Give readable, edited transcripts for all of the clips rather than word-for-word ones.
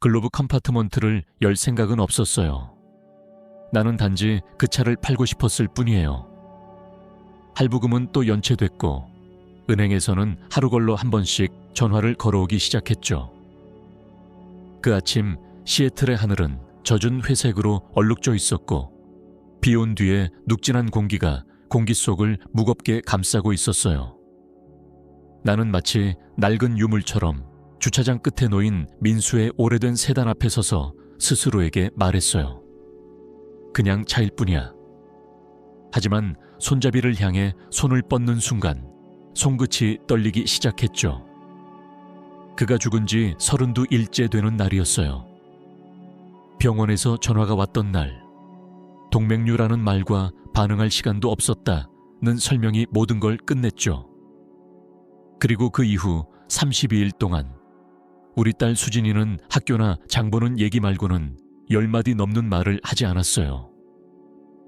글로브 컴파트먼트를 열 생각은 없었어요. 나는 단지 그 차를 팔고 싶었을 뿐이에요. 할부금은 또 연체됐고 은행에서는 하루 걸러 한 번씩 전화를 걸어오기 시작했죠. 그 아침 시애틀의 하늘은 젖은 회색으로 얼룩져 있었고 비 온 뒤에 눅진한 공기가 공기 속을 무겁게 감싸고 있었어요. 나는 마치 낡은 유물처럼 주차장 끝에 놓인 민수의 오래된 세단 앞에 서서 스스로에게 말했어요. 그냥 차일 뿐이야. 하지만 손잡이를 향해 손을 뻗는 순간 손끝이 떨리기 시작했죠. 그가 죽은 지 32일째 되는 날이었어요. 병원에서 전화가 왔던 날, 동맥류라는 말과 반응할 시간도 없었다는 설명이 모든 걸 끝냈죠. 그리고 그 이후 32일 동안 우리 딸 수진이는 학교나 장 보는 얘기 말고는 10마디 넘는 말을 하지 않았어요.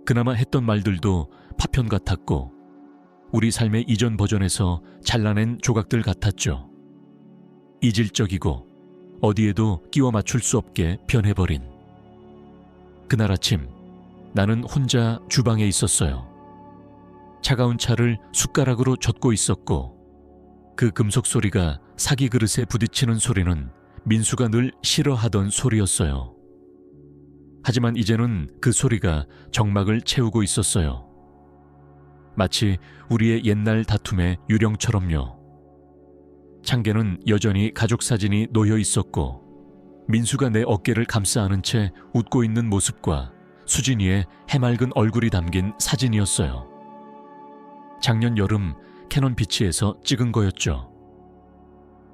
그나마 했던 말들도 파편 같았고 우리 삶의 이전 버전에서 잘라낸 조각들 같았죠. 이질적이고 어디에도 끼워 맞출 수 없게 변해버린. 그날 아침 나는 혼자 주방에 있었어요. 차가운 차를 숟가락으로 젓고 있었고 그 금속 소리가 사기 그릇에 부딪히는 소리는 민수가 늘 싫어하던 소리였어요. 하지만 이제는 그 소리가 정막을 채우고 있었어요. 마치 우리의 옛날 다툼의 유령처럼요. 창계는 여전히 가족 사진이 놓여 있었고 민수가 내 어깨를 감싸 안은 채 웃고 있는 모습과 수진이의 해맑은 얼굴이 담긴 사진이었어요. 작년 여름 캐논 비치에서 찍은 거였죠.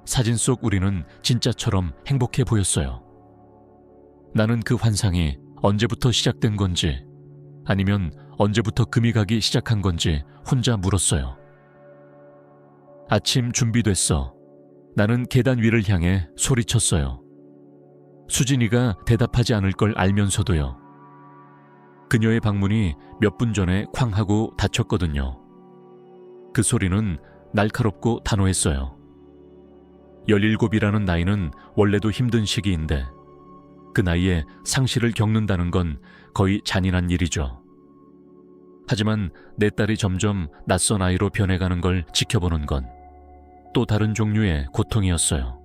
사진 속 우리는 진짜처럼 행복해 보였어요. 나는 그 환상이 언제부터 시작된 건지 아니면 언제부터 금이 가기 시작한 건지 혼자 물었어요. 아침 준비됐어. 나는 계단 위를 향해 소리쳤어요. 수진이가 대답하지 않을 걸 알면서도요. 그녀의 방문이 몇 분 전에 쾅 하고 닫혔거든요. 그 소리는 날카롭고 단호했어요. 17이라는 나이는 원래도 힘든 시기인데 그 나이에 상실을 겪는다는 건 거의 잔인한 일이죠. 하지만 내 딸이 점점 낯선 아이로 변해가는 걸 지켜보는 건 또 다른 종류의 고통이었어요.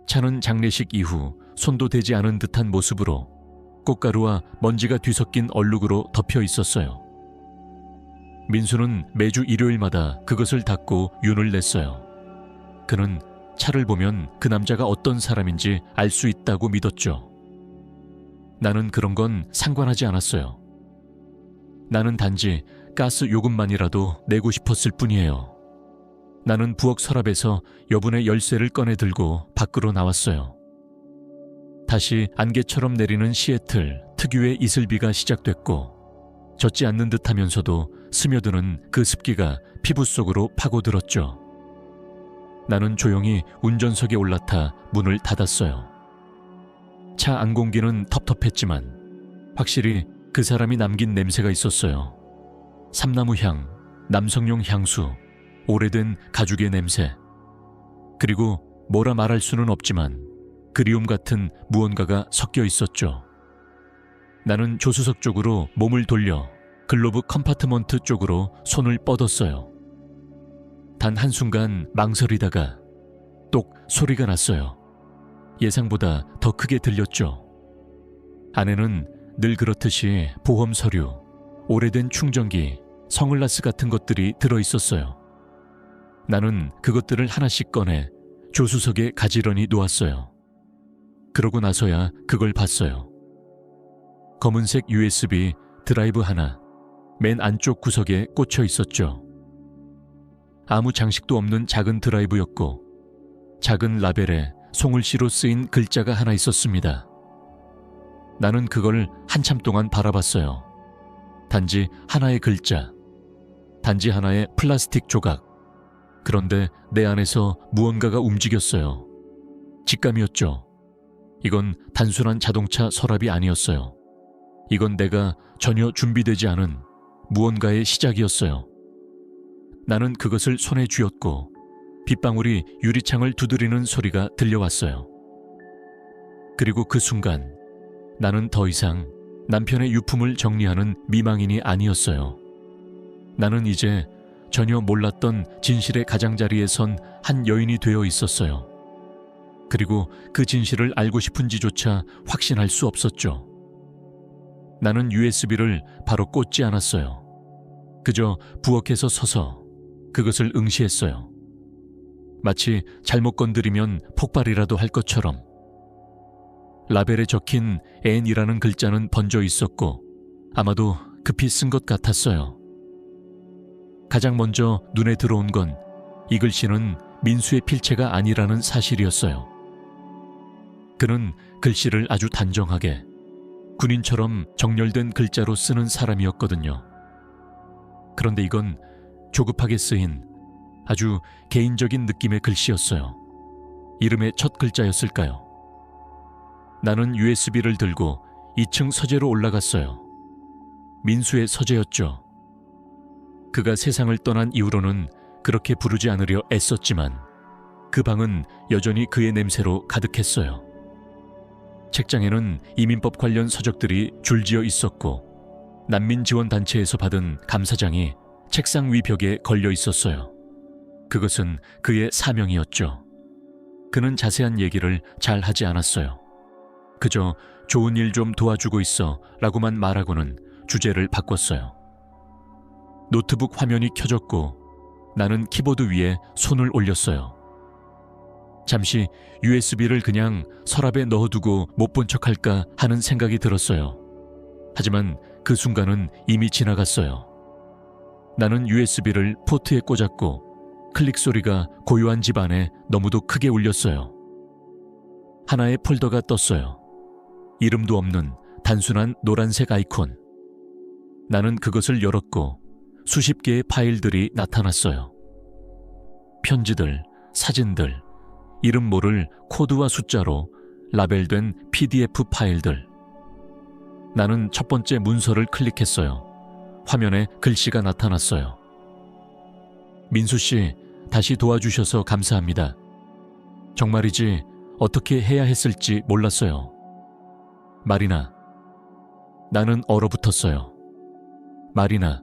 차는 장례식 이후 손도 대지 않은 듯한 모습으로 꽃가루와 먼지가 뒤섞인 얼룩으로 덮여 있었어요. 민수는 매주 일요일마다 그것을 닦고 윤을 냈어요. 그는 차를 보면 그 남자가 어떤 사람인지 알 수 있다고 믿었죠. 나는 그런 건 상관하지 않았어요. 나는 단지 가스 요금만이라도 내고 싶었을 뿐이에요. 나는 부엌 서랍에서 여분의 열쇠를 꺼내 들고 밖으로 나왔어요. 다시 안개처럼 내리는 시애틀 특유의 이슬비가 시작됐고 젖지 않는 듯하면서도 스며드는 그 습기가 피부 속으로 파고들었죠. 나는 조용히 운전석에 올라타 문을 닫았어요. 차 안공기는 텁텁했지만 확실히 그 사람이 남긴 냄새가 있었어요. 삼나무 향, 남성용 향수, 오래된 가죽의 냄새. 그리고 뭐라 말할 수는 없지만 그리움 같은 무언가가 섞여 있었죠. 나는 조수석 쪽으로 몸을 돌려 글로브 컴파트먼트 쪽으로 손을 뻗었어요. 단 한순간 망설이다가 똑 소리가 났어요. 예상보다 더 크게 들렸죠. 안에는 늘 그렇듯이 보험 서류, 오래된 충전기, 선글라스 같은 것들이 들어있었어요. 나는 그것들을 하나씩 꺼내 조수석에 가지런히 놓았어요. 그러고 나서야 그걸 봤어요. 검은색 USB 드라이브 하나 맨 안쪽 구석에 꽂혀 있었죠. 아무 장식도 없는 작은 드라이브였고 작은 라벨에 송글씨로 쓰인 글자가 하나 있었습니다. 나는 그걸 한참 동안 바라봤어요. 단지 하나의 글자, 단지 하나의 플라스틱 조각. 그런데 내 안에서 무언가가 움직였어요. 직감이었죠. 이건 단순한 자동차 서랍이 아니었어요. 이건 내가 전혀 준비되지 않은 무언가의 시작이었어요. 나는 그것을 손에 쥐었고 빗방울이 유리창을 두드리는 소리가 들려왔어요. 그리고 그 순간 나는 더 이상 남편의 유품을 정리하는 미망인이 아니었어요. 나는 이제 전혀 몰랐던 진실의 가장자리에 선 한 여인이 되어 있었어요. 그리고 그 진실을 알고 싶은지조차 확신할 수 없었죠. 나는 USB를 바로 꽂지 않았어요. 그저 부엌에서 서서 그것을 응시했어요. 마치 잘못 건드리면 폭발이라도 할 것처럼. 라벨에 적힌 앤이라는 글자는 번져 있었고 아마도 급히 쓴 것 같았어요. 가장 먼저 눈에 들어온 건 이 글씨는 민수의 필체가 아니라는 사실이었어요. 그는 글씨를 아주 단정하게 군인처럼 정렬된 글자로 쓰는 사람이었거든요. 그런데 이건 조급하게 쓰인 아주 개인적인 느낌의 글씨였어요. 이름의 첫 글자였을까요? 나는 USB를 들고 2층 서재로 올라갔어요. 민수의 서재였죠. 그가 세상을 떠난 이후로는 그렇게 부르지 않으려 애썼지만 그 방은 여전히 그의 냄새로 가득했어요. 책장에는 이민법 관련 서적들이 줄지어 있었고 난민지원단체에서 받은 감사장이 책상 위 벽에 걸려 있었어요. 그것은 그의 사명이었죠. 그는 자세한 얘기를 잘 하지 않았어요. 그저 좋은 일 좀 도와주고 있어 라고만 말하고는 주제를 바꿨어요. 노트북 화면이 켜졌고 나는 키보드 위에 손을 올렸어요. 잠시 USB를 그냥 서랍에 넣어두고 못 본 척할까 하는 생각이 들었어요. 하지만 그 순간은 이미 지나갔어요. 나는 USB를 포트에 꽂았고 클릭 소리가 고요한 집 안에 너무도 크게 울렸어요. 하나의 폴더가 떴어요. 이름도 없는 단순한 노란색 아이콘. 나는 그것을 열었고 수십 개의 파일들이 나타났어요. 편지들, 사진들, 이름 모를 코드와 숫자로 라벨된 PDF 파일들. 나는 첫 번째 문서를 클릭했어요. 화면에 글씨가 나타났어요. 민수 씨, 다시 도와주셔서 감사합니다. 정말이지 어떻게 해야 했을지 몰랐어요. 마리나. 나는 얼어붙었어요. 마리나.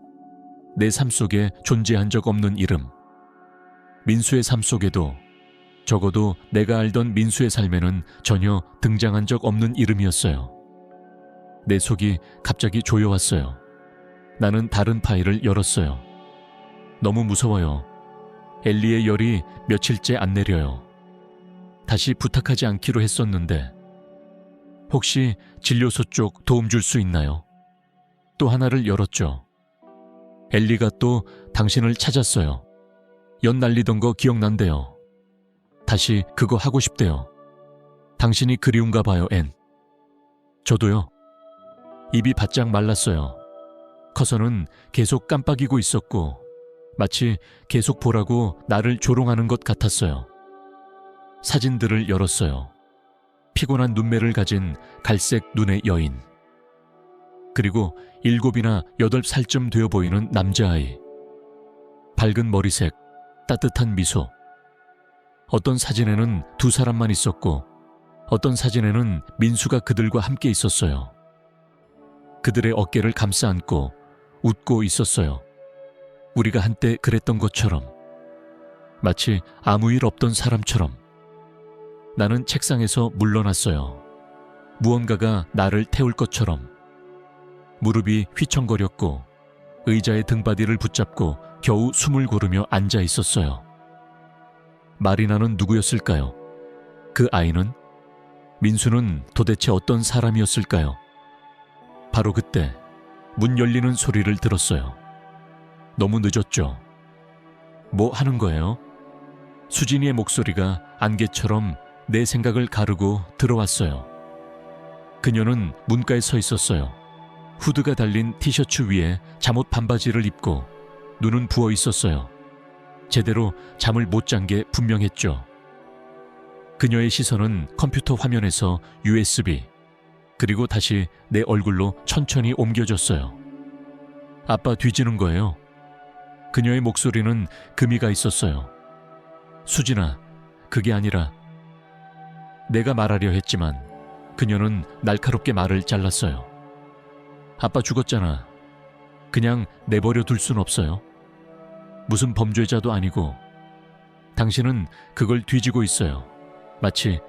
내 삶 속에 존재한 적 없는 이름. 민수의 삶 속에도, 적어도 내가 알던 민수의 삶에는 전혀 등장한 적 없는 이름이었어요. 내 속이 갑자기 조여왔어요. 나는 다른 파일을 열었어요. 너무 무서워요. 엘리의 열이 며칠째 안 내려요. 다시 부탁하지 않기로 했었는데 혹시 진료소 쪽 도움 줄 수 있나요? 또 하나를 열었죠. 엘리가 또 당신을 찾았어요. 연 날리던 거 기억난대요. 다시 그거 하고 싶대요. 당신이 그리운가 봐요, 앤. 저도요. 입이 바짝 말랐어요. 커서는 계속 깜빡이고 있었고 마치 계속 보라고 나를 조롱하는 것 같았어요. 사진들을 열었어요. 피곤한 눈매를 가진 갈색 눈의 여인. 그리고 7이나 8살쯤 되어 보이는 남자아이. 밝은 머리색, 따뜻한 미소. 어떤 사진에는 2사람만 있었고 어떤 사진에는 민수가 그들과 함께 있었어요. 그들의 어깨를 감싸 안고 웃고 있었어요. 우리가 한때 그랬던 것처럼. 마치 아무 일 없던 사람처럼. 나는 책상에서 물러났어요. 무언가가 나를 태울 것처럼. 무릎이 휘청거렸고 의자의 등받이를 붙잡고 겨우 숨을 고르며 앉아 있었어요. 마리나는 누구였을까요? 그 아이는? 민수는 도대체 어떤 사람이었을까요? 바로 그때 문 열리는 소리를 들었어요. 너무 늦었죠? 뭐 하는 거예요? 수진이의 목소리가 안개처럼 내 생각을 가르고 들어왔어요. 그녀는 문가에 서 있었어요. 후드가 달린 티셔츠 위에 잠옷 반바지를 입고 눈은 부어 있었어요. 제대로 잠을 못 잔 게 분명했죠. 그녀의 시선은 컴퓨터 화면에서 USB, 그리고 다시 내 얼굴로 천천히 옮겨졌어요. 아빠 뒤지는 거예요. 그녀의 목소리는 금이가 있었어요. 수진아, 그게 아니라. 내가 말하려 했지만 그녀는 날카롭게 말을 잘랐어요. 아빠 죽었잖아. 그냥 내버려 둘 순 없어요. 무슨 범죄자도 아니고 당신은 그걸 뒤지고 있어요. 마치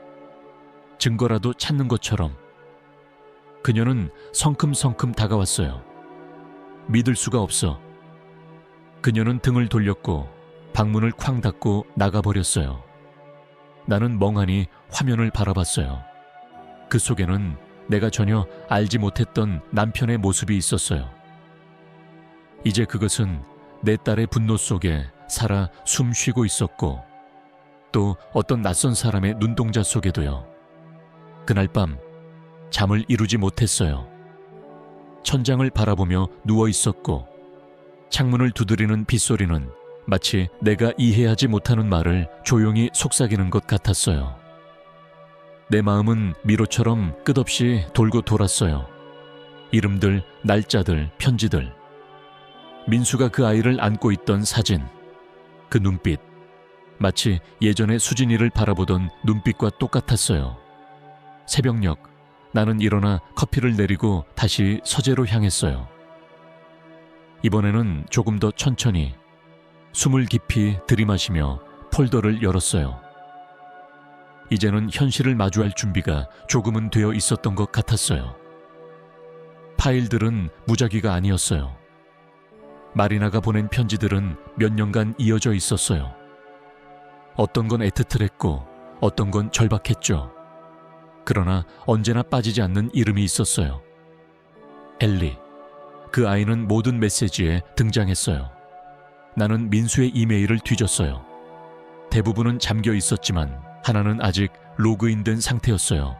증거라도 찾는 것처럼. 그녀는 성큼성큼 다가왔어요. 믿을 수가 없어. 그녀는 등을 돌렸고 방문을 쾅 닫고 나가버렸어요. 나는 멍하니 화면을 바라봤어요. 그 속에는 내가 전혀 알지 못했던 남편의 모습이 있었어요. 이제 그것은 내 딸의 분노 속에 살아 숨 쉬고 있었고 또 어떤 낯선 사람의 눈동자 속에도요. 그날 밤 잠을 이루지 못했어요. 천장을 바라보며 누워 있었고 창문을 두드리는 빗소리는 마치 내가 이해하지 못하는 말을 조용히 속삭이는 것 같았어요. 내 마음은 미로처럼 끝없이 돌고 돌았어요. 이름들, 날짜들, 편지들. 민수가 그 아이를 안고 있던 사진. 그 눈빛. 마치 예전에 수진이를 바라보던 눈빛과 똑같았어요. 새벽녘 나는 일어나 커피를 내리고 다시 서재로 향했어요. 이번에는 조금 더 천천히 숨을 깊이 들이마시며 폴더를 열었어요. 이제는 현실을 마주할 준비가 조금은 되어 있었던 것 같았어요. 파일들은 무작위가 아니었어요. 마리나가 보낸 편지들은 몇 년간 이어져 있었어요. 어떤 건 애틋했고 어떤 건 절박했죠. 그러나 언제나 빠지지 않는 이름이 있었어요. 엘리. 그 아이는 모든 메시지에 등장했어요. 나는 민수의 이메일을 뒤졌어요. 대부분은 잠겨 있었지만 하나는 아직 로그인된 상태였어요.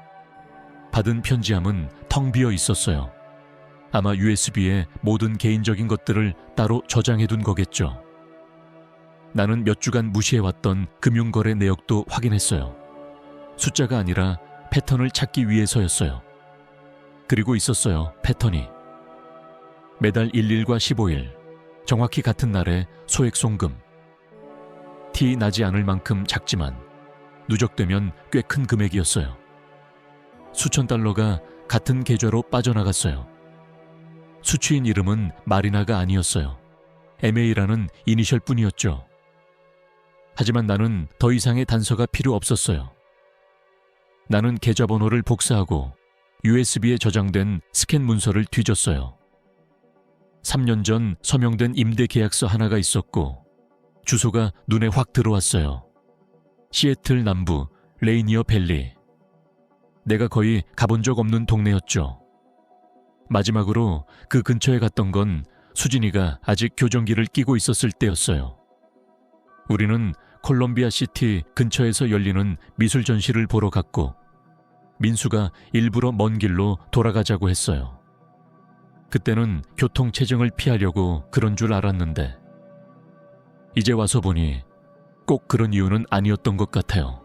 받은 편지함은 텅 비어 있었어요. 아마 USB에 모든 개인적인 것들을 따로 저장해둔 거겠죠. 나는 몇 주간 무시해왔던 금융거래 내역도 확인했어요. 숫자가 아니라 패턴을 찾기 위해서였어요. 그리고 있었어요, 패턴이. 매달 1일과 15일, 정확히 같은 날에 소액 송금. 티 나지 않을 만큼 작지만 누적되면 꽤 큰 금액이었어요. 수천 달러가 같은 계좌로 빠져나갔어요. 수취인 이름은 마리나가 아니었어요. MA라는 이니셜 뿐이었죠. 하지만 나는 더 이상의 단서가 필요 없었어요. 나는 계좌번호를 복사하고 USB에 저장된 스캔 문서를 뒤졌어요. 3년 전 서명된 임대 계약서 하나가 있었고 주소가 눈에 확 들어왔어요. 시애틀 남부 레이니어 밸리. 내가 거의 가본 적 없는 동네였죠. 마지막으로 그 근처에 갔던 건 수진이가 아직 교정기를 끼고 있었을 때였어요. 우리는 콜롬비아 시티 근처에서 열리는 미술 전시를 보러 갔고 민수가 일부러 먼 길로 돌아가자고 했어요. 그때는 교통체증을 피하려고 그런 줄 알았는데 이제 와서 보니 꼭 그런 이유는 아니었던 것 같아요.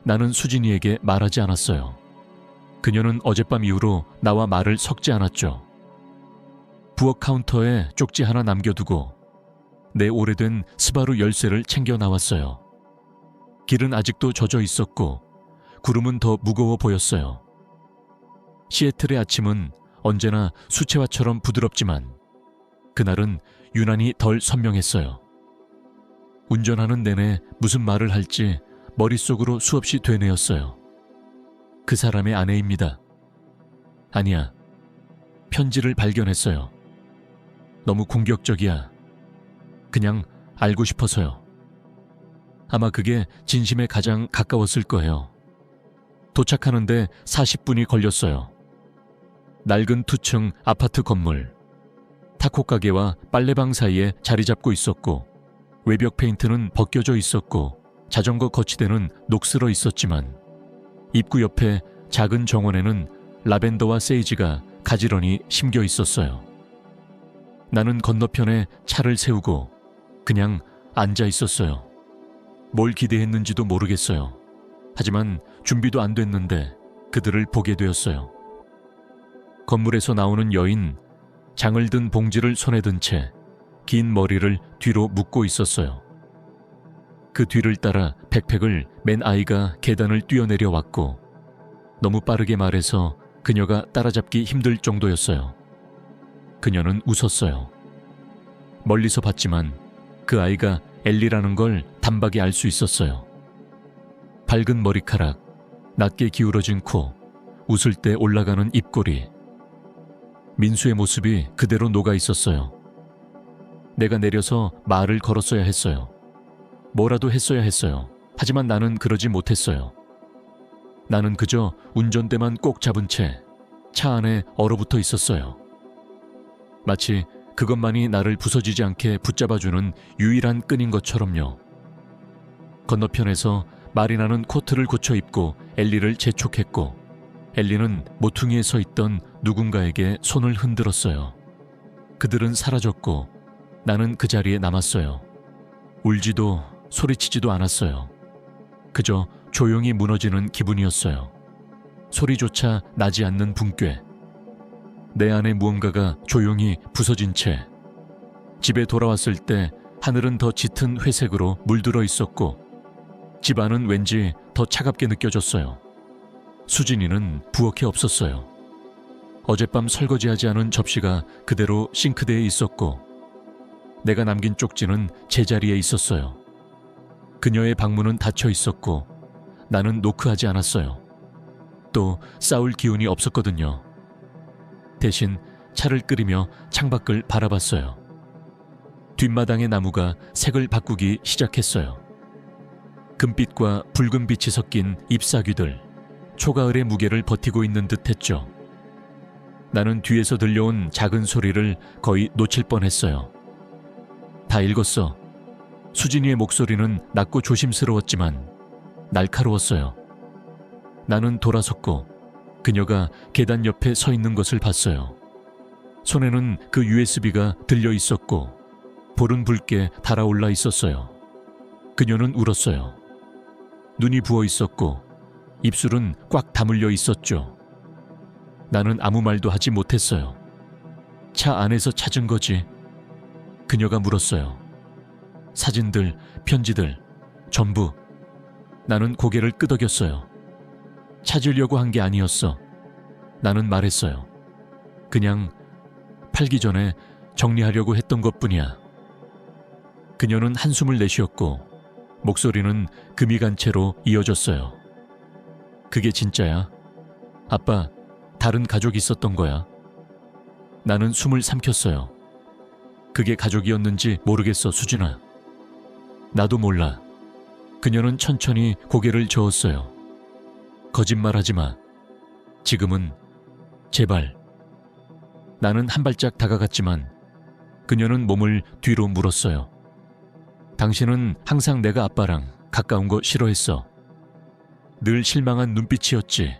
나는 수진이에게 말하지 않았어요. 그녀는 어젯밤 이후로 나와 말을 섞지 않았죠. 부엌 카운터에 쪽지 하나 남겨두고 내 오래된 스바루 열쇠를 챙겨 나왔어요. 길은 아직도 젖어 있었고 구름은 더 무거워 보였어요. 시애틀의 아침은 언제나 수채화처럼 부드럽지만 그날은 유난히 덜 선명했어요. 운전하는 내내 무슨 말을 할지 머릿속으로 수없이 되뇌었어요. 그 사람의 아내입니다. 아니야. 편지를 발견했어요. 너무 공격적이야. 그냥 알고 싶어서요. 아마 그게 진심에 가장 가까웠을 거예요. 도착하는데 40분이 걸렸어요. 낡은 투층 아파트 건물. 타코 가게와 빨래방 사이에 자리 잡고 있었고 외벽 페인트는 벗겨져 있었고 자전거 거치대는 녹슬어 있었지만 입구 옆에 작은 정원에는 라벤더와 세이지가 가지런히 심겨 있었어요. 나는 건너편에 차를 세우고 그냥 앉아 있었어요. 뭘 기대했는지도 모르겠어요. 하지만 준비도 안 됐는데 그들을 보게 되었어요. 건물에서 나오는 여인, 장을 든 봉지를 손에 든 채 긴 머리를 뒤로 묶고 있었어요. 그 뒤를 따라 백팩을 맨 아이가 계단을 뛰어내려 왔고 너무 빠르게 말해서 그녀가 따라잡기 힘들 정도였어요. 그녀는 웃었어요. 멀리서 봤지만 그 아이가 엘리라는 걸 단박에 알 수 있었어요. 밝은 머리카락, 낮게 기울어진 코, 웃을 때 올라가는 입꼬리. 민수의 모습이 그대로 녹아 있었어요. 내가 내려서 말을 걸었어야 했어요. 뭐라도 했어야 했어요. 하지만 나는 그러지 못했어요. 나는 그저 운전대만 꼭 잡은 채 차 안에 얼어붙어 있었어요. 마치 그것만이 나를 부서지지 않게 붙잡아주는 유일한 끈인 것처럼요. 건너편에서 마리나는 코트를 고쳐 입고 엘리를 재촉했고, 엘리는 모퉁이에 서 있던 누군가에게 손을 흔들었어요. 그들은 사라졌고 나는 그 자리에 남았어요. 울지도 소리치지도 않았어요. 그저 조용히 무너지는 기분이었어요. 소리조차 나지 않는 붕괴. 내 안에 무언가가 조용히 부서진 채. 집에 돌아왔을 때 하늘은 더 짙은 회색으로 물들어 있었고 집 안은 왠지 더 차갑게 느껴졌어요. 수진이는 부엌에 없었어요. 어젯밤 설거지하지 않은 접시가 그대로 싱크대에 있었고 내가 남긴 쪽지는 제자리에 있었어요. 그녀의 방문은 닫혀 있었고 나는 노크하지 않았어요. 또 싸울 기운이 없었거든요. 대신 차를 끓이며 창밖을 바라봤어요. 뒷마당의 나무가 색을 바꾸기 시작했어요. 금빛과 붉은빛이 섞인 잎사귀들, 초가을의 무게를 버티고 있는 듯 했죠. 나는 뒤에서 들려온 작은 소리를 거의 놓칠 뻔했어요. 다 읽었어. 수진이의 목소리는 낮고 조심스러웠지만 날카로웠어요. 나는 돌아섰고 그녀가 계단 옆에 서 있는 것을 봤어요. 손에는 그 USB가 들려 있었고 볼은 붉게 달아올라 있었어요. 그녀는 울었어요. 눈이 부어 있었고 입술은 꽉 다물려 있었죠. 나는 아무 말도 하지 못했어요. 차 안에서 찾은 거지? 그녀가 물었어요. 사진들, 편지들, 전부. 나는 고개를 끄덕였어요. 찾으려고 한 게 아니었어. 나는 말했어요. 그냥 팔기 전에 정리하려고 했던 것뿐이야. 그녀는 한숨을 내쉬었고 목소리는 금이 간 채로 이어졌어요. 그게 진짜야? 아빠, 다른 가족이 있었던 거야? 나는 숨을 삼켰어요. 그게 가족이었는지 모르겠어, 수진아. 나도 몰라. 그녀는 천천히 고개를 저었어요. 거짓말하지 마. 지금은 제발. 나는 한 발짝 다가갔지만 그녀는 몸을 뒤로 물었어요. 당신은 항상 내가 아빠랑 가까운 거 싫어했어. 늘 실망한 눈빛이었지.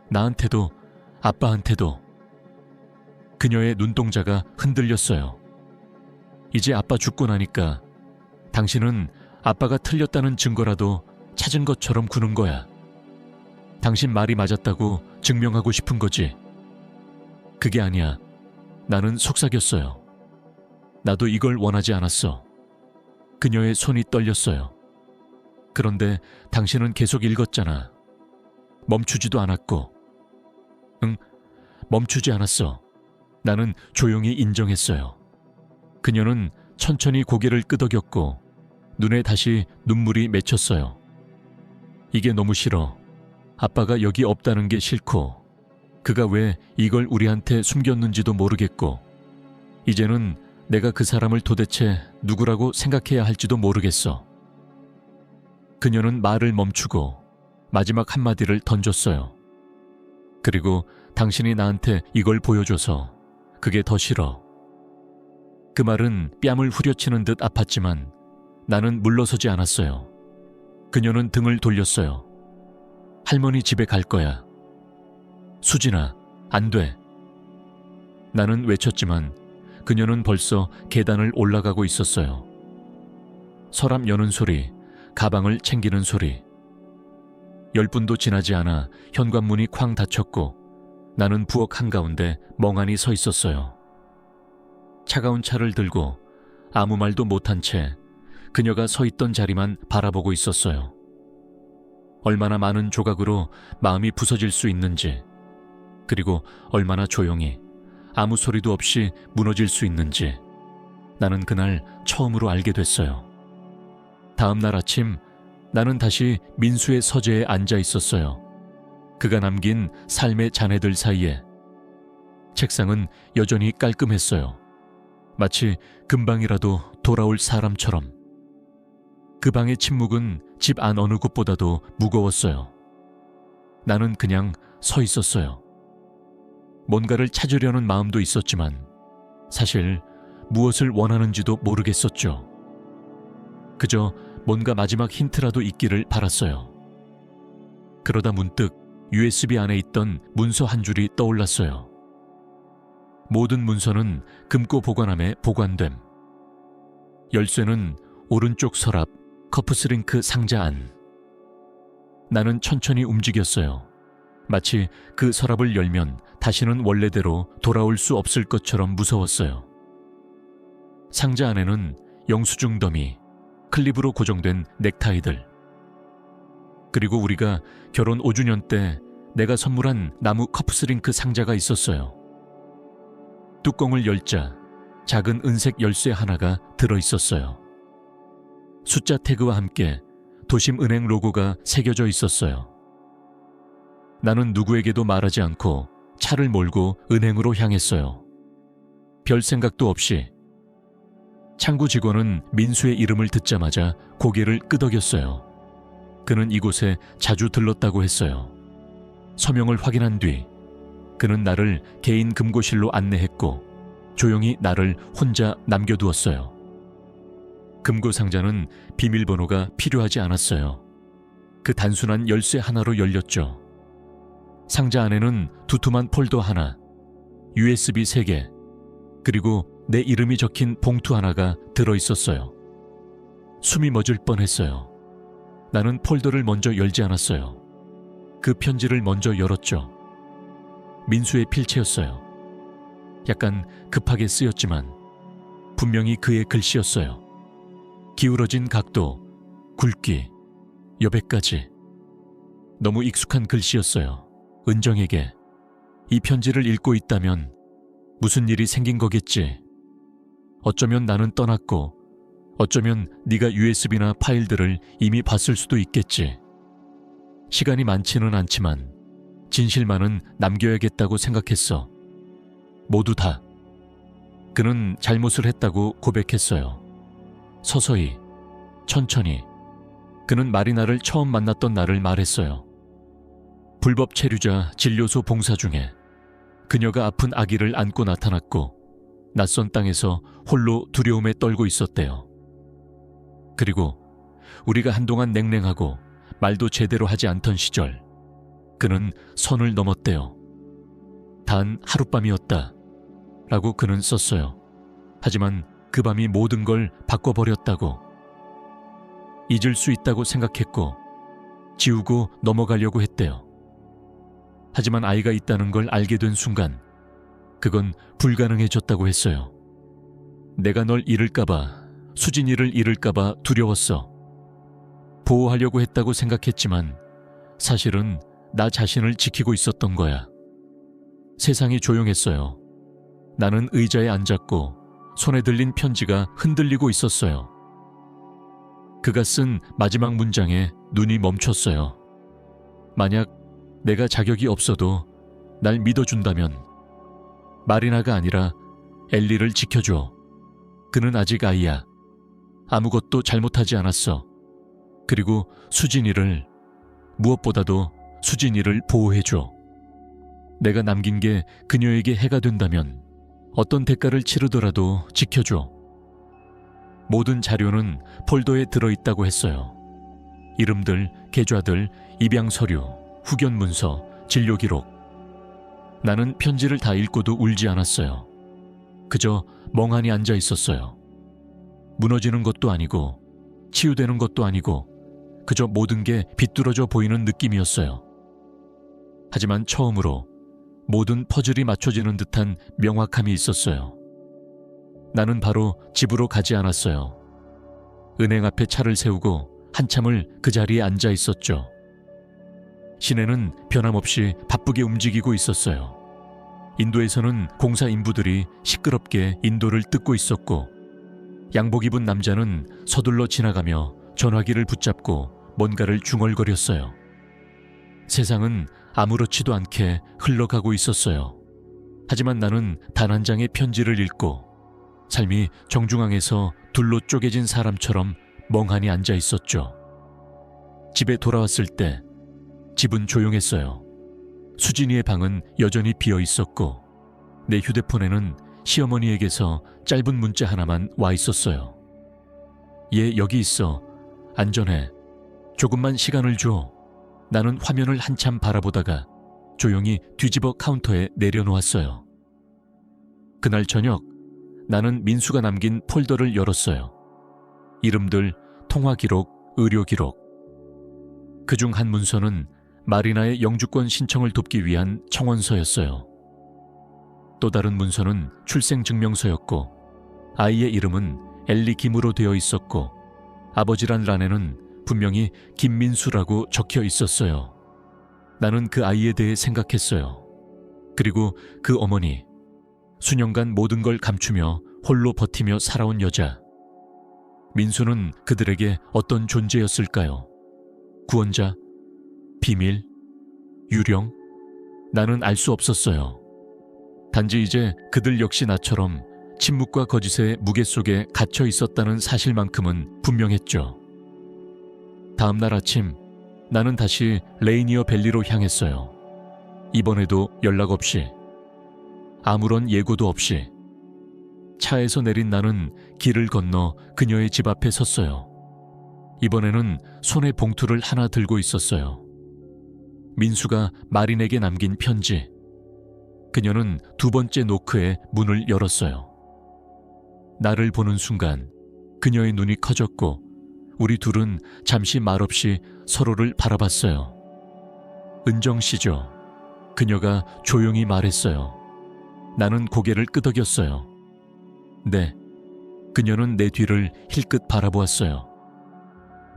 나한테도 아빠한테도. 그녀의 눈동자가 흔들렸어요. 이제 아빠 죽고 나니까 당신은 아빠가 틀렸다는 증거라도 찾은 것처럼 구는 거야. 당신 말이 맞았다고 증명하고 싶은 거지. 그게 아니야. 나는 속삭였어요. 나도 이걸 원하지 않았어. 그녀의 손이 떨렸어요. 그런데 당신은 계속 읽었잖아. 멈추지도 않았고. 응, 멈추지 않았어. 나는 조용히 인정했어요. 그녀는 천천히 고개를 끄덕였고 눈에 다시 눈물이 맺혔어요. 이게 너무 싫어. 아빠가 여기 없다는 게 싫고 그가 왜 이걸 우리한테 숨겼는지도 모르겠고 이제는 내가 그 사람을 도대체 누구라고 생각해야 할지도 모르겠어. 그녀는 말을 멈추고 마지막 한마디를 던졌어요. 그리고 당신이 나한테 이걸 보여줘서 그게 더 싫어. 그 말은 뺨을 후려치는 듯 아팠지만 나는 물러서지 않았어요. 그녀는 등을 돌렸어요. 할머니 집에 갈 거야. 수진아, 안 돼. 나는 외쳤지만 그녀는 벌써 계단을 올라가고 있었어요. 서랍 여는 소리, 가방을 챙기는 소리. 10분도 지나지 않아 현관문이 쾅 닫혔고 나는 부엌 한가운데 멍하니 서 있었어요. 차가운 차를 들고 아무 말도 못한 채 그녀가 서 있던 자리만 바라보고 있었어요. 얼마나 많은 조각으로 마음이 부서질 수 있는지, 그리고 얼마나 조용히 아무 소리도 없이 무너질 수 있는지 나는 그날 처음으로 알게 됐어요. 다음 날 아침 나는 다시 민수의 서재에 앉아 있었어요. 그가 남긴 삶의 잔해들 사이에. 책상은 여전히 깔끔했어요. 마치 금방이라도 돌아올 사람처럼. 그 방의 침묵은 집 안 어느 곳보다도 무거웠어요. 나는 그냥 서 있었어요. 뭔가를 찾으려는 마음도 있었지만 사실 무엇을 원하는지도 모르겠었죠. 그저 뭔가 마지막 힌트라도 있기를 바랐어요. 그러다 문득 USB 안에 있던 문서 한 줄이 떠올랐어요. 모든 문서는 금고 보관함에 보관됨. 열쇠는 오른쪽 서랍 커프스링크 상자 안. 나는 천천히 움직였어요. 마치 그 서랍을 열면 다시는 원래대로 돌아올 수 없을 것처럼 무서웠어요. 상자 안에는 영수증 더미, 클립으로 고정된 넥타이들, 그리고 우리가 결혼 5주년 때 내가 선물한 나무 커프스링크 상자가 있었어요. 뚜껑을 열자 작은 은색 열쇠 하나가 들어있었어요. 숫자 태그와 함께 도심은행 로고가 새겨져 있었어요. 나는 누구에게도 말하지 않고 차를 몰고 은행으로 향했어요. 별 생각도 없이. 창구 직원은 민수의 이름을 듣자마자 고개를 끄덕였어요. 그는 이곳에 자주 들렀다고 했어요. 서명을 확인한 뒤 그는 나를 개인 금고실로 안내했고 조용히 나를 혼자 남겨두었어요. 금고 상자는 비밀번호가 필요하지 않았어요. 그 단순한 열쇠 하나로 열렸죠. 상자 안에는 두툼한 폴더 하나, USB 3개, 그리고 내 이름이 적힌 봉투 하나가 들어있었어요. 숨이 멎을 뻔했어요. 나는 폴더를 먼저 열지 않았어요. 그 편지를 먼저 열었죠. 민수의 필체였어요. 약간 급하게 쓰였지만 분명히 그의 글씨였어요. 기울어진 각도, 굵기, 여백까지. 너무 익숙한 글씨였어요. 은정에게 이 편지를 읽고 있다면 무슨 일이 생긴 거겠지. 어쩌면 나는 떠났고 어쩌면 네가 USB나 파일들을 이미 봤을 수도 있겠지. 시간이 많지는 않지만 진실만은 남겨야겠다고 생각했어. 모두 다. 그는 잘못을 했다고 고백했어요. 서서히, 천천히. 그는 마리나를 처음 만났던 날을 말했어요. 불법 체류자 진료소 봉사 중에 그녀가 아픈 아기를 안고 나타났고 낯선 땅에서 홀로 두려움에 떨고 있었대요. 그리고 우리가 한동안 냉랭하고 말도 제대로 하지 않던 시절 그는 선을 넘었대요. 단 하룻밤이었다 라고 그는 썼어요. 하지만 그 밤이 모든 걸 바꿔버렸다고. 잊을 수 있다고 생각했고 지우고 넘어가려고 했대요. 하지만 아이가 있다는 걸 알게 된 순간 그건 불가능해졌다고 했어요. 내가 널 잃을까봐, 수진이를 잃을까봐 두려웠어. 보호하려고 했다고 생각했지만 사실은 나 자신을 지키고 있었던 거야. 세상이 조용했어요. 나는 의자에 앉았고 손에 들린 편지가 흔들리고 있었어요. 그가 쓴 마지막 문장에 눈이 멈췄어요. 만약 내가 자격이 없어도 날 믿어준다면 마리나가 아니라 엘리를 지켜줘. 그는 아직 아이야. 아무것도 잘못하지 않았어. 그리고 수진이를, 무엇보다도 수진이를 보호해줘. 내가 남긴 게 그녀에게 해가 된다면 어떤 대가를 치르더라도 지켜줘. 모든 자료는 폴더에 들어있다고 했어요. 이름들, 계좌들, 입양 서류, 후견 문서, 진료 기록. 나는 편지를 다 읽고도 울지 않았어요. 그저 멍하니 앉아 있었어요. 무너지는 것도 아니고 치유되는 것도 아니고 그저 모든 게 비뚤어져 보이는 느낌이었어요. 하지만 처음으로 모든 퍼즐이 맞춰지는 듯한 명확함이 있었어요. 나는 바로 집으로 가지 않았어요. 은행 앞에 차를 세우고 한참을 그 자리에 앉아 있었죠. 시내는 변함없이 바쁘게 움직이고 있었어요. 인도에서는 공사 인부들이 시끄럽게 인도를 뜯고 있었고, 양복 입은 남자는 서둘러 지나가며 전화기를 붙잡고 뭔가를 중얼거렸어요. 세상은 아무렇지도 않게 흘러가고 있었어요. 하지만 나는 단 한 장의 편지를 읽고 삶이 정중앙에서 둘로 쪼개진 사람처럼 멍하니 앉아 있었죠. 집에 돌아왔을 때 집은 조용했어요. 수진이의 방은 여전히 비어 있었고 내 휴대폰에는 시어머니에게서 짧은 문자 하나만 와 있었어요. 얘 여기 있어. 안전해. 조금만 시간을 줘. 나는 화면을 한참 바라보다가 조용히 뒤집어 카운터에 내려놓았어요. 그날 저녁 나는 민수가 남긴 폴더를 열었어요. 이름들, 통화 기록, 의료 기록. 그중 한 문서는 마리나의 영주권 신청을 돕기 위한 청원서였어요. 또 다른 문서는 출생증명서였고 아이의 이름은 엘리 김으로 되어 있었고 아버지란 란에는 분명히 김민수라고 적혀 있었어요. 나는 그 아이에 대해 생각했어요. 그리고 그 어머니, 수년간 모든 걸 감추며 홀로 버티며 살아온 여자. 민수는 그들에게 어떤 존재였을까요? 구원자? 비밀? 유령? 나는 알 수 없었어요. 단지 이제 그들 역시 나처럼 침묵과 거짓의 무게 속에 갇혀 있었다는 사실만큼은 분명했죠. 다음 날 아침 나는 다시 레이니어 밸리로 향했어요. 이번에도 연락 없이, 아무런 예고도 없이. 차에서 내린 나는 길을 건너 그녀의 집 앞에 섰어요. 이번에는 손에 봉투를 하나 들고 있었어요. 민수가 마린에게 남긴 편지. 그녀는 두 번째 노크에 문을 열었어요. 나를 보는 순간 그녀의 눈이 커졌고 우리 둘은 잠시 말없이 서로를 바라봤어요. 은정 씨죠. 그녀가 조용히 말했어요. 나는 고개를 끄덕였어요. 네. 그녀는 내 뒤를 힐끗 바라보았어요.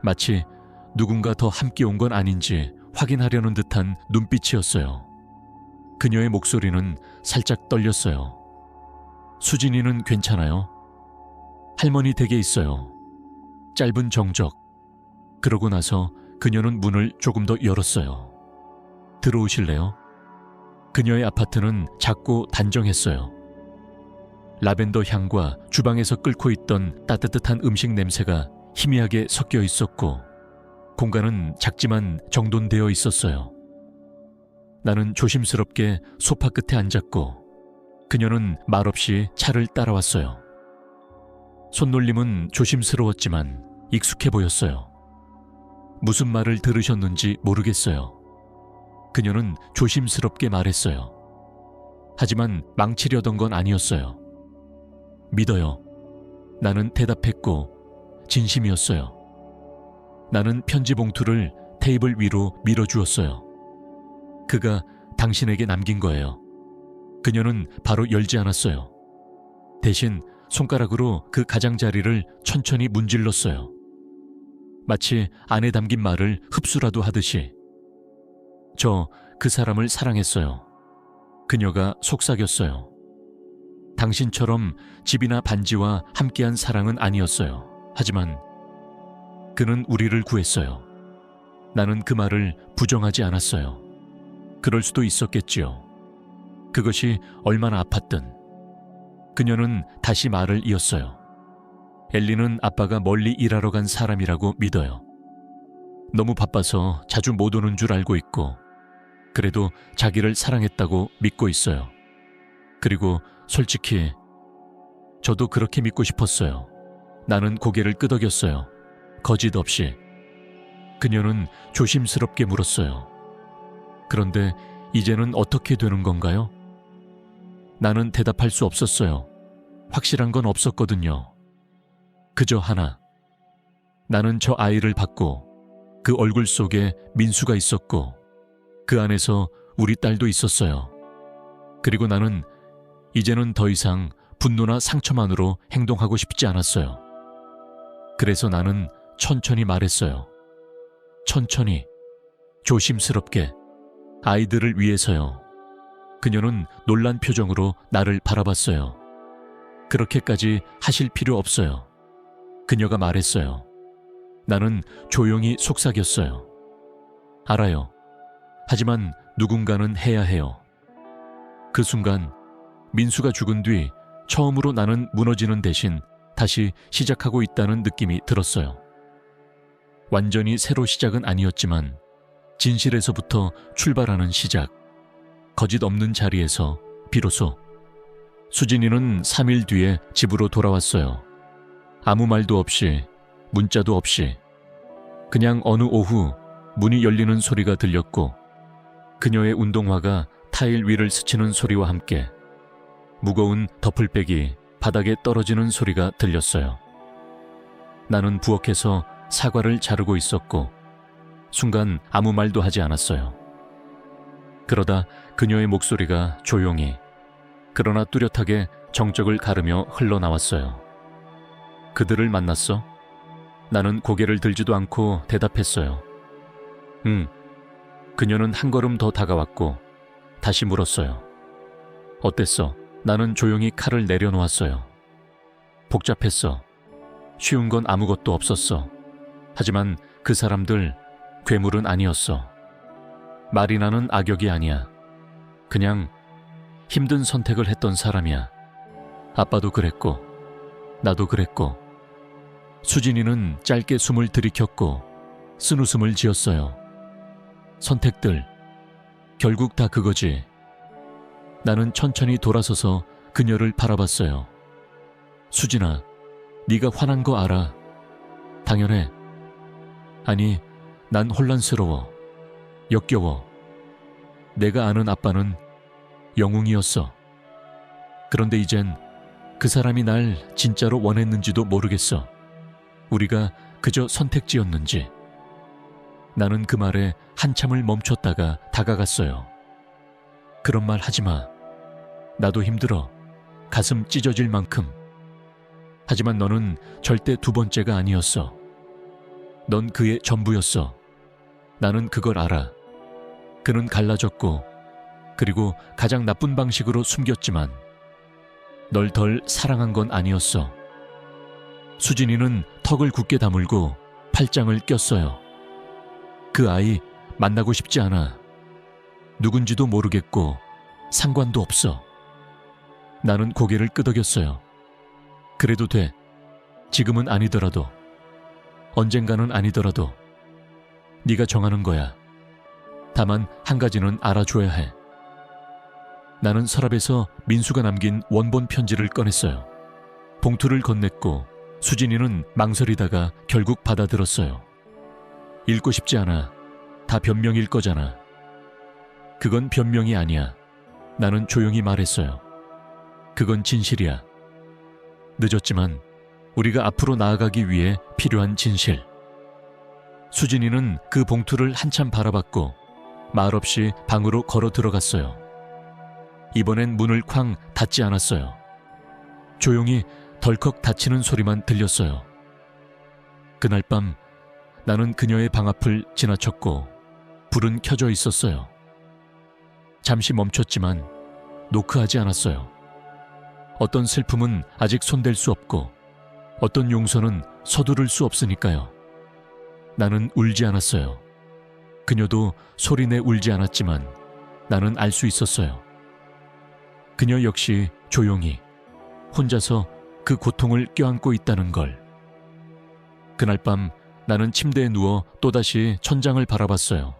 마치 누군가 더 함께 온 건 아닌지 확인하려는 듯한 눈빛이었어요. 그녀의 목소리는 살짝 떨렸어요. 수진이는 괜찮아요? 할머니 댁에 있어요. 짧은 정적. 그러고 나서 그녀는 문을 조금 더 열었어요. 들어오실래요? 그녀의 아파트는 작고 단정했어요. 라벤더 향과 주방에서 끓고 있던 따뜻한 음식 냄새가 희미하게 섞여 있었고 공간은 작지만 정돈되어 있었어요. 나는 조심스럽게 소파 끝에 앉았고 그녀는 말없이 차를 따라왔어요. 손놀림은 조심스러웠지만 익숙해 보였어요. 무슨 말을 들으셨는지 모르겠어요. 그녀는 조심스럽게 말했어요. 하지만 망치려던 건 아니었어요. 믿어요. 나는 대답했고 진심이었어요. 나는 편지 봉투를 테이블 위로 밀어주었어요. 그가 당신에게 남긴 거예요. 그녀는 바로 열지 않았어요. 대신 손가락으로 그 가장자리를 천천히 문질렀어요. 마치 안에 담긴 말을 흡수라도 하듯이. 저 그 사람을 사랑했어요. 그녀가 속삭였어요. 당신처럼 집이나 반지와 함께한 사랑은 아니었어요. 하지만 그는 우리를 구했어요. 나는 그 말을 부정하지 않았어요. 그럴 수도 있었겠지요. 그것이 얼마나 아팠든. 그녀는 다시 말을 이었어요. 엘리는 아빠가 멀리 일하러 간 사람이라고 믿어요. 너무 바빠서 자주 못 오는 줄 알고 있고 그래도 자기를 사랑했다고 믿고 있어요. 그리고 솔직히 저도 그렇게 믿고 싶었어요. 나는 고개를 끄덕였어요. 거짓 없이. 그녀는 조심스럽게 물었어요. 그런데 이제는 어떻게 되는 건가요? 나는 대답할 수 없었어요. 확실한 건 없었거든요. 그저 하나. 나는 저 아이를 봤고 그 얼굴 속에 민수가 있었고 그 안에서 우리 딸도 있었어요. 그리고 나는 이제는 더 이상 분노나 상처만으로 행동하고 싶지 않았어요. 그래서 나는 천천히 말했어요. 천천히. 조심스럽게 아이들을 위해서요. 그녀는 놀란 표정으로 나를 바라봤어요. 그렇게까지 하실 필요 없어요. 그녀가 말했어요. 나는 조용히 속삭였어요. 알아요. 하지만 누군가는 해야 해요. 그 순간 민수가 죽은 뒤 처음으로 나는 무너지는 대신 다시 시작하고 있다는 느낌이 들었어요. 완전히 새로 시작은 아니었지만 진실에서부터 출발하는 시작. 거짓 없는 자리에서 비로소. 수진이는 3일 뒤에 집으로 돌아왔어요. 아무 말도 없이, 문자도 없이. 그냥 어느 오후 문이 열리는 소리가 들렸고 그녀의 운동화가 타일 위를 스치는 소리와 함께 무거운 더플백이 바닥에 떨어지는 소리가 들렸어요. 나는 부엌에서 사과를 자르고 있었고 순간 아무 말도 하지 않았어요. 그러다 그녀의 목소리가 조용히 그러나 뚜렷하게 정적을 가르며 흘러나왔어요. 그들을 만났어? 나는 고개를 들지도 않고 대답했어요. 응. 그녀는 한 걸음 더 다가왔고 다시 물었어요. 어땠어? 나는 조용히 칼을 내려놓았어요. 복잡했어. 쉬운 건 아무것도 없었어. 하지만 그 사람들 괴물은 아니었어. 마리나는 악역이 아니야. 그냥 힘든 선택을 했던 사람이야. 아빠도 그랬고 나도 그랬고. 수진이는 짧게 숨을 들이켰고 쓴웃음을 지었어요. 선택들, 결국 다 그거지. 나는 천천히 돌아서서 그녀를 바라봤어요. 수진아, 네가 화난 거 알아. 당연해. 아니, 난 혼란스러워. 역겨워. 내가 아는 아빠는 영웅이었어. 그런데 이젠 그 사람이 날 진짜로 원했는지도 모르겠어. 우리가 그저 선택지였는지. 나는 그 말에 한참을 멈췄다가 다가갔어요. 그런 말 하지 마. 나도 힘들어. 가슴 찢어질 만큼. 하지만 너는 절대 두 번째가 아니었어. 넌 그의 전부였어. 나는 그걸 알아. 그는 갈라졌고 그리고 가장 나쁜 방식으로 숨겼지만 널 덜 사랑한 건 아니었어. 수진이는 턱을 굳게 다물고 팔짱을 꼈어요. 그 아이 만나고 싶지 않아. 누군지도 모르겠고 상관도 없어. 나는 고개를 끄덕였어요. 그래도 돼. 지금은 아니더라도. 언젠가는 아니더라도. 네가 정하는 거야. 다만 한 가지는 알아줘야 해. 나는 서랍에서 민수가 남긴 원본 편지를 꺼냈어요. 봉투를 건넸고 수진이는 망설이다가 결국 받아들었어요. 읽고 싶지 않아. 다 변명일 거잖아. 그건 변명이 아니야. 나는 조용히 말했어요. 그건 진실이야. 늦었지만 우리가 앞으로 나아가기 위해 필요한 진실. 수진이는 그 봉투를 한참 바라봤고 말없이 방으로 걸어 들어갔어요. 이번엔 문을 쾅 닫지 않았어요. 조용히 덜컥 닫히는 소리만 들렸어요. 그날 밤 나는 그녀의 방 앞을 지나쳤고 불은 켜져 있었어요. 잠시 멈췄지만 노크하지 않았어요. 어떤 슬픔은 아직 손댈 수 없고 어떤 용서는 서두를 수 없으니까요. 나는 울지 않았어요. 그녀도 소리내 울지 않았지만 나는 알 수 있었어요. 그녀 역시 조용히 혼자서 그 고통을 껴안고 있다는 걸. 그날 밤 나는 침대에 누워 또다시 천장을 바라봤어요.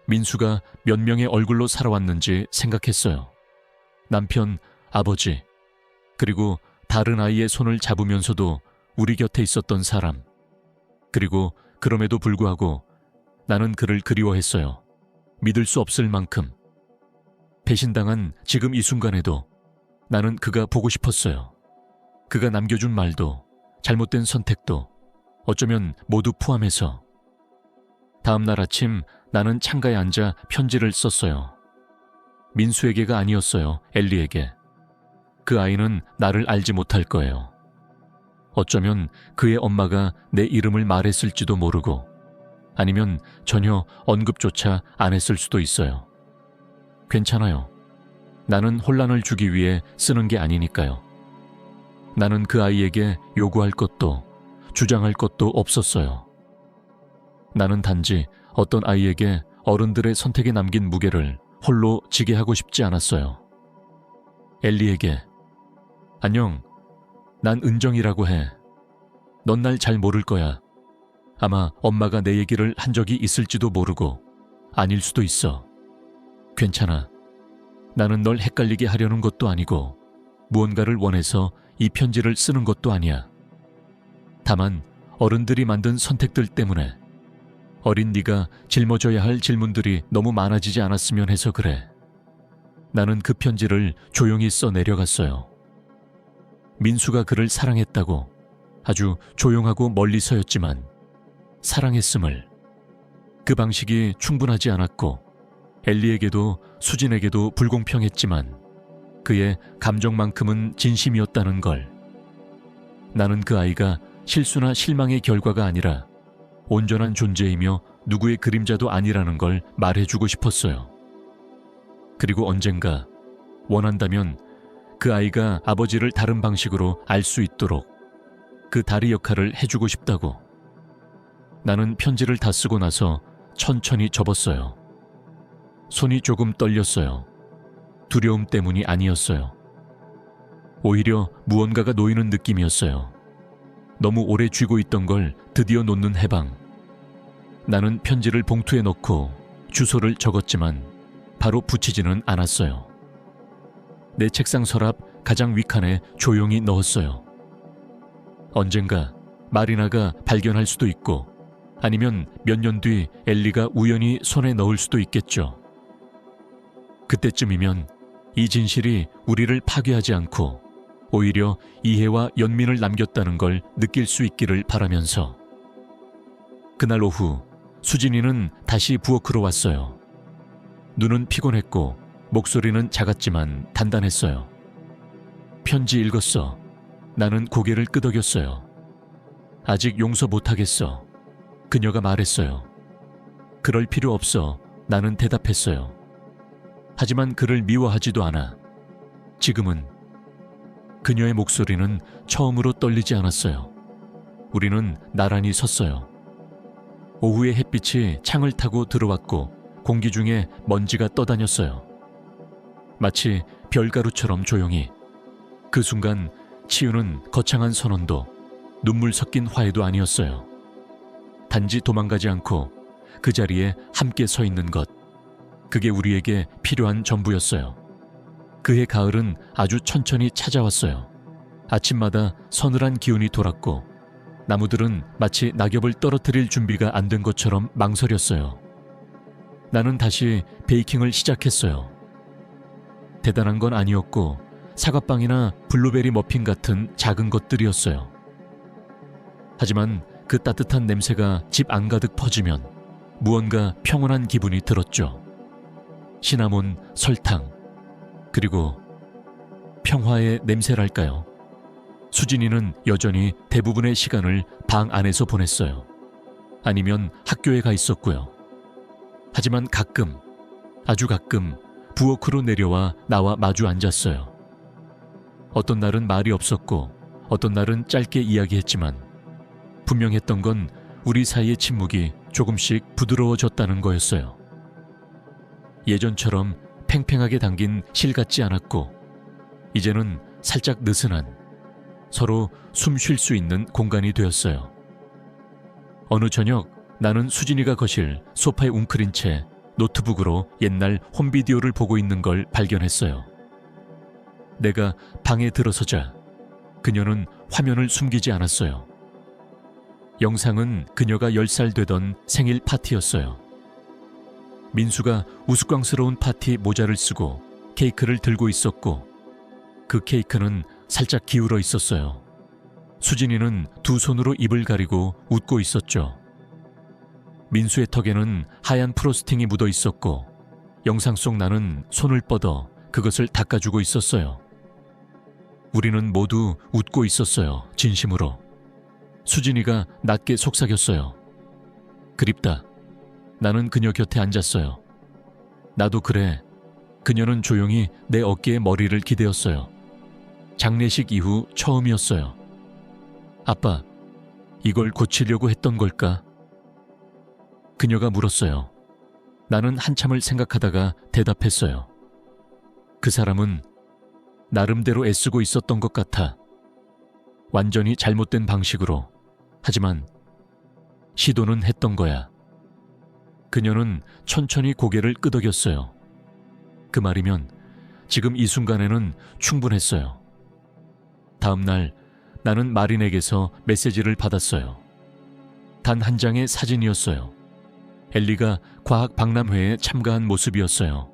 민수가 몇 명의 얼굴로 살아왔는지 생각했어요. 남편, 아버지, 그리고 다른 아이의 손을 잡으면서도 우리 곁에 있었던 사람. 그리고 그럼에도 불구하고 나는 그를 그리워했어요. 믿을 수 없을 만큼. 배신당한 지금 이 순간에도 나는 그가 보고 싶었어요. 그가 남겨준 말도 잘못된 선택도 어쩌면 모두 포함해서. 다음 날 아침 나는 창가에 앉아 편지를 썼어요. 민수에게가 아니었어요. 엘리에게. 그 아이는 나를 알지 못할 거예요. 어쩌면 그의 엄마가 내 이름을 말했을지도 모르고 아니면 전혀 언급조차 안 했을 수도 있어요. 괜찮아요. 나는 혼란을 주기 위해 쓰는 게 아니니까요. 나는 그 아이에게 요구할 것도 주장할 것도 없었어요. 나는 단지 어떤 아이에게 어른들의 선택에 남긴 무게를 홀로 지게 하고 싶지 않았어요. 엘리에게 안녕, 난 은정이라고 해. 넌 날 잘 모를 거야. 아마 엄마가 내 얘기를 한 적이 있을지도 모르고 아닐 수도 있어. 괜찮아. 나는 널 헷갈리게 하려는 것도 아니고 무언가를 원해서 이 편지를 쓰는 것도 아니야. 다만 어른들이 만든 선택들 때문에 어린 네가 짊어져야 할 질문들이 너무 많아지지 않았으면 해서 그래. 나는 그 편지를 조용히 써 내려갔어요. 민수가 그를 사랑했다고 아주 조용하고 멀리서였지만 사랑했음을 그 방식이 충분하지 않았고 엘리에게도 수진에게도 불공평했지만 그의 감정만큼은 진심이었다는 걸. 나는 그 아이가 실수나 실망의 결과가 아니라 온전한 존재이며 누구의 그림자도 아니라는 걸 말해주고 싶었어요. 그리고 언젠가 원한다면 그 아이가 아버지를 다른 방식으로 알 수 있도록 그 다리 역할을 해주고 싶다고. 나는 편지를 다 쓰고 나서 천천히 접었어요. 손이 조금 떨렸어요. 두려움 때문이 아니었어요. 오히려 무언가가 놓이는 느낌이었어요. 너무 오래 쥐고 있던 걸 드디어 놓는 해방. 나는 편지를 봉투에 넣고 주소를 적었지만 바로 붙이지는 않았어요. 내 책상 서랍 가장 윗칸에 조용히 넣었어요. 언젠가 마리나가 발견할 수도 있고 아니면 몇 년 뒤 엘리가 우연히 손에 넣을 수도 있겠죠. 그때쯤이면 이 진실이 우리를 파괴하지 않고 오히려 이해와 연민을 남겼다는 걸 느낄 수 있기를 바라면서. 그날 오후 수진이는 다시 부엌으로 왔어요. 눈은 피곤했고 목소리는 작았지만 단단했어요. 편지 읽었어. 나는 고개를 끄덕였어요. 아직 용서 못하겠어. 그녀가 말했어요. 그럴 필요 없어. 나는 대답했어요. 하지만 그를 미워하지도 않아. 지금은. 그녀의 목소리는 처음으로 떨리지 않았어요. 우리는 나란히 섰어요. 오후의 햇빛이 창을 타고 들어왔고 공기 중에 먼지가 떠다녔어요. 마치 별가루처럼 조용히. 그 순간 치유는 거창한 선언도 눈물 섞인 화해도 아니었어요. 단지 도망가지 않고 그 자리에 함께 서 있는 것. 그게 우리에게 필요한 전부였어요. 그해 가을은 아주 천천히 찾아왔어요. 아침마다 서늘한 기운이 돌았고 나무들은 마치 낙엽을 떨어뜨릴 준비가 안 된 것처럼 망설였어요. 나는 다시 베이킹을 시작했어요. 대단한 건 아니었고 사과빵이나 블루베리 머핀 같은 작은 것들이었어요. 하지만 그 따뜻한 냄새가 집 안가득 퍼지면 무언가 평온한 기분이 들었죠. 시나몬, 설탕, 그리고 평화의 냄새랄까요. 수진이는 여전히 대부분의 시간을 방 안에서 보냈어요. 아니면 학교에 가 있었고요. 하지만 가끔, 아주 가끔 부엌으로 내려와 나와 마주 앉았어요. 어떤 날은 말이 없었고 어떤 날은 짧게 이야기했지만 분명했던 건 우리 사이의 침묵이 조금씩 부드러워졌다는 거였어요. 예전처럼 팽팽하게 당긴 실 같지 않았고 이제는 살짝 느슨한 서로 숨 쉴 수 있는 공간이 되었어요. 어느 저녁 나는 수진이가 거실 소파에 웅크린 채 노트북으로 옛날 홈비디오를 보고 있는 걸 발견했어요. 내가 방에 들어서자 그녀는 화면을 숨기지 않았어요. 영상은 그녀가 10살 되던 생일 파티였어요. 민수가 우스꽝스러운 파티 모자를 쓰고 케이크를 들고 있었고 그 케이크는 살짝 기울어 있었어요. 수진이는 두 손으로 입을 가리고 웃고 있었죠. 민수의 턱에는 하얀 프로스팅이 묻어 있었고 영상 속 나는 손을 뻗어 그것을 닦아주고 있었어요. 우리는 모두 웃고 있었어요. 진심으로. 수진이가 낮게 속삭였어요. 그립다. 나는 그녀 곁에 앉았어요. 나도 그래. 그녀는 조용히 내 어깨에 머리를 기대었어요. 장례식 이후 처음이었어요. 아빠, 이걸 고치려고 했던 걸까? 그녀가 물었어요. 나는 한참을 생각하다가 대답했어요. 그 사람은 나름대로 애쓰고 있었던 것 같아. 완전히 잘못된 방식으로. 하지만 시도는 했던 거야. 그녀는 천천히 고개를 끄덕였어요. 그 말이면 지금 이 순간에는 충분했어요. 다음 날 나는 마린에게서 메시지를 받았어요. 단 한 장의 사진이었어요. 엘리가 과학 박람회에 참가한 모습이었어요.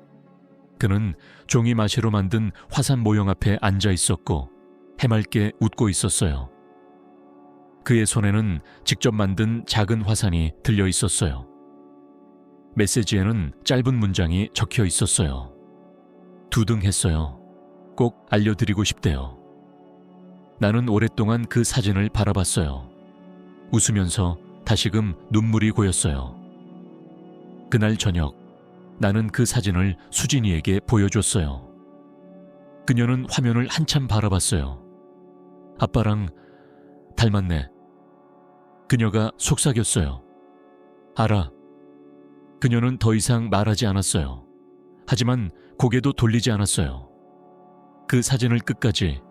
그는 종이 마시로 만든 화산 모형 앞에 앉아 있었고 해맑게 웃고 있었어요. 그의 손에는 직접 만든 작은 화산이 들려 있었어요. 메시지에는 짧은 문장이 적혀 있었어요. 두둥했어요. 꼭 알려드리고 싶대요. 나는 오랫동안 그 사진을 바라봤어요. 웃으면서 다시금 눈물이 고였어요. 그날 저녁 나는 그 사진을 수진이에게 보여줬어요. 그녀는 화면을 한참 바라봤어요. 아빠랑 닮았네. 그녀가 속삭였어요. 알아. 그녀는 더 이상 말하지 않았어요. 하지만 고개도 돌리지 않았어요. 그 사진을 끝까지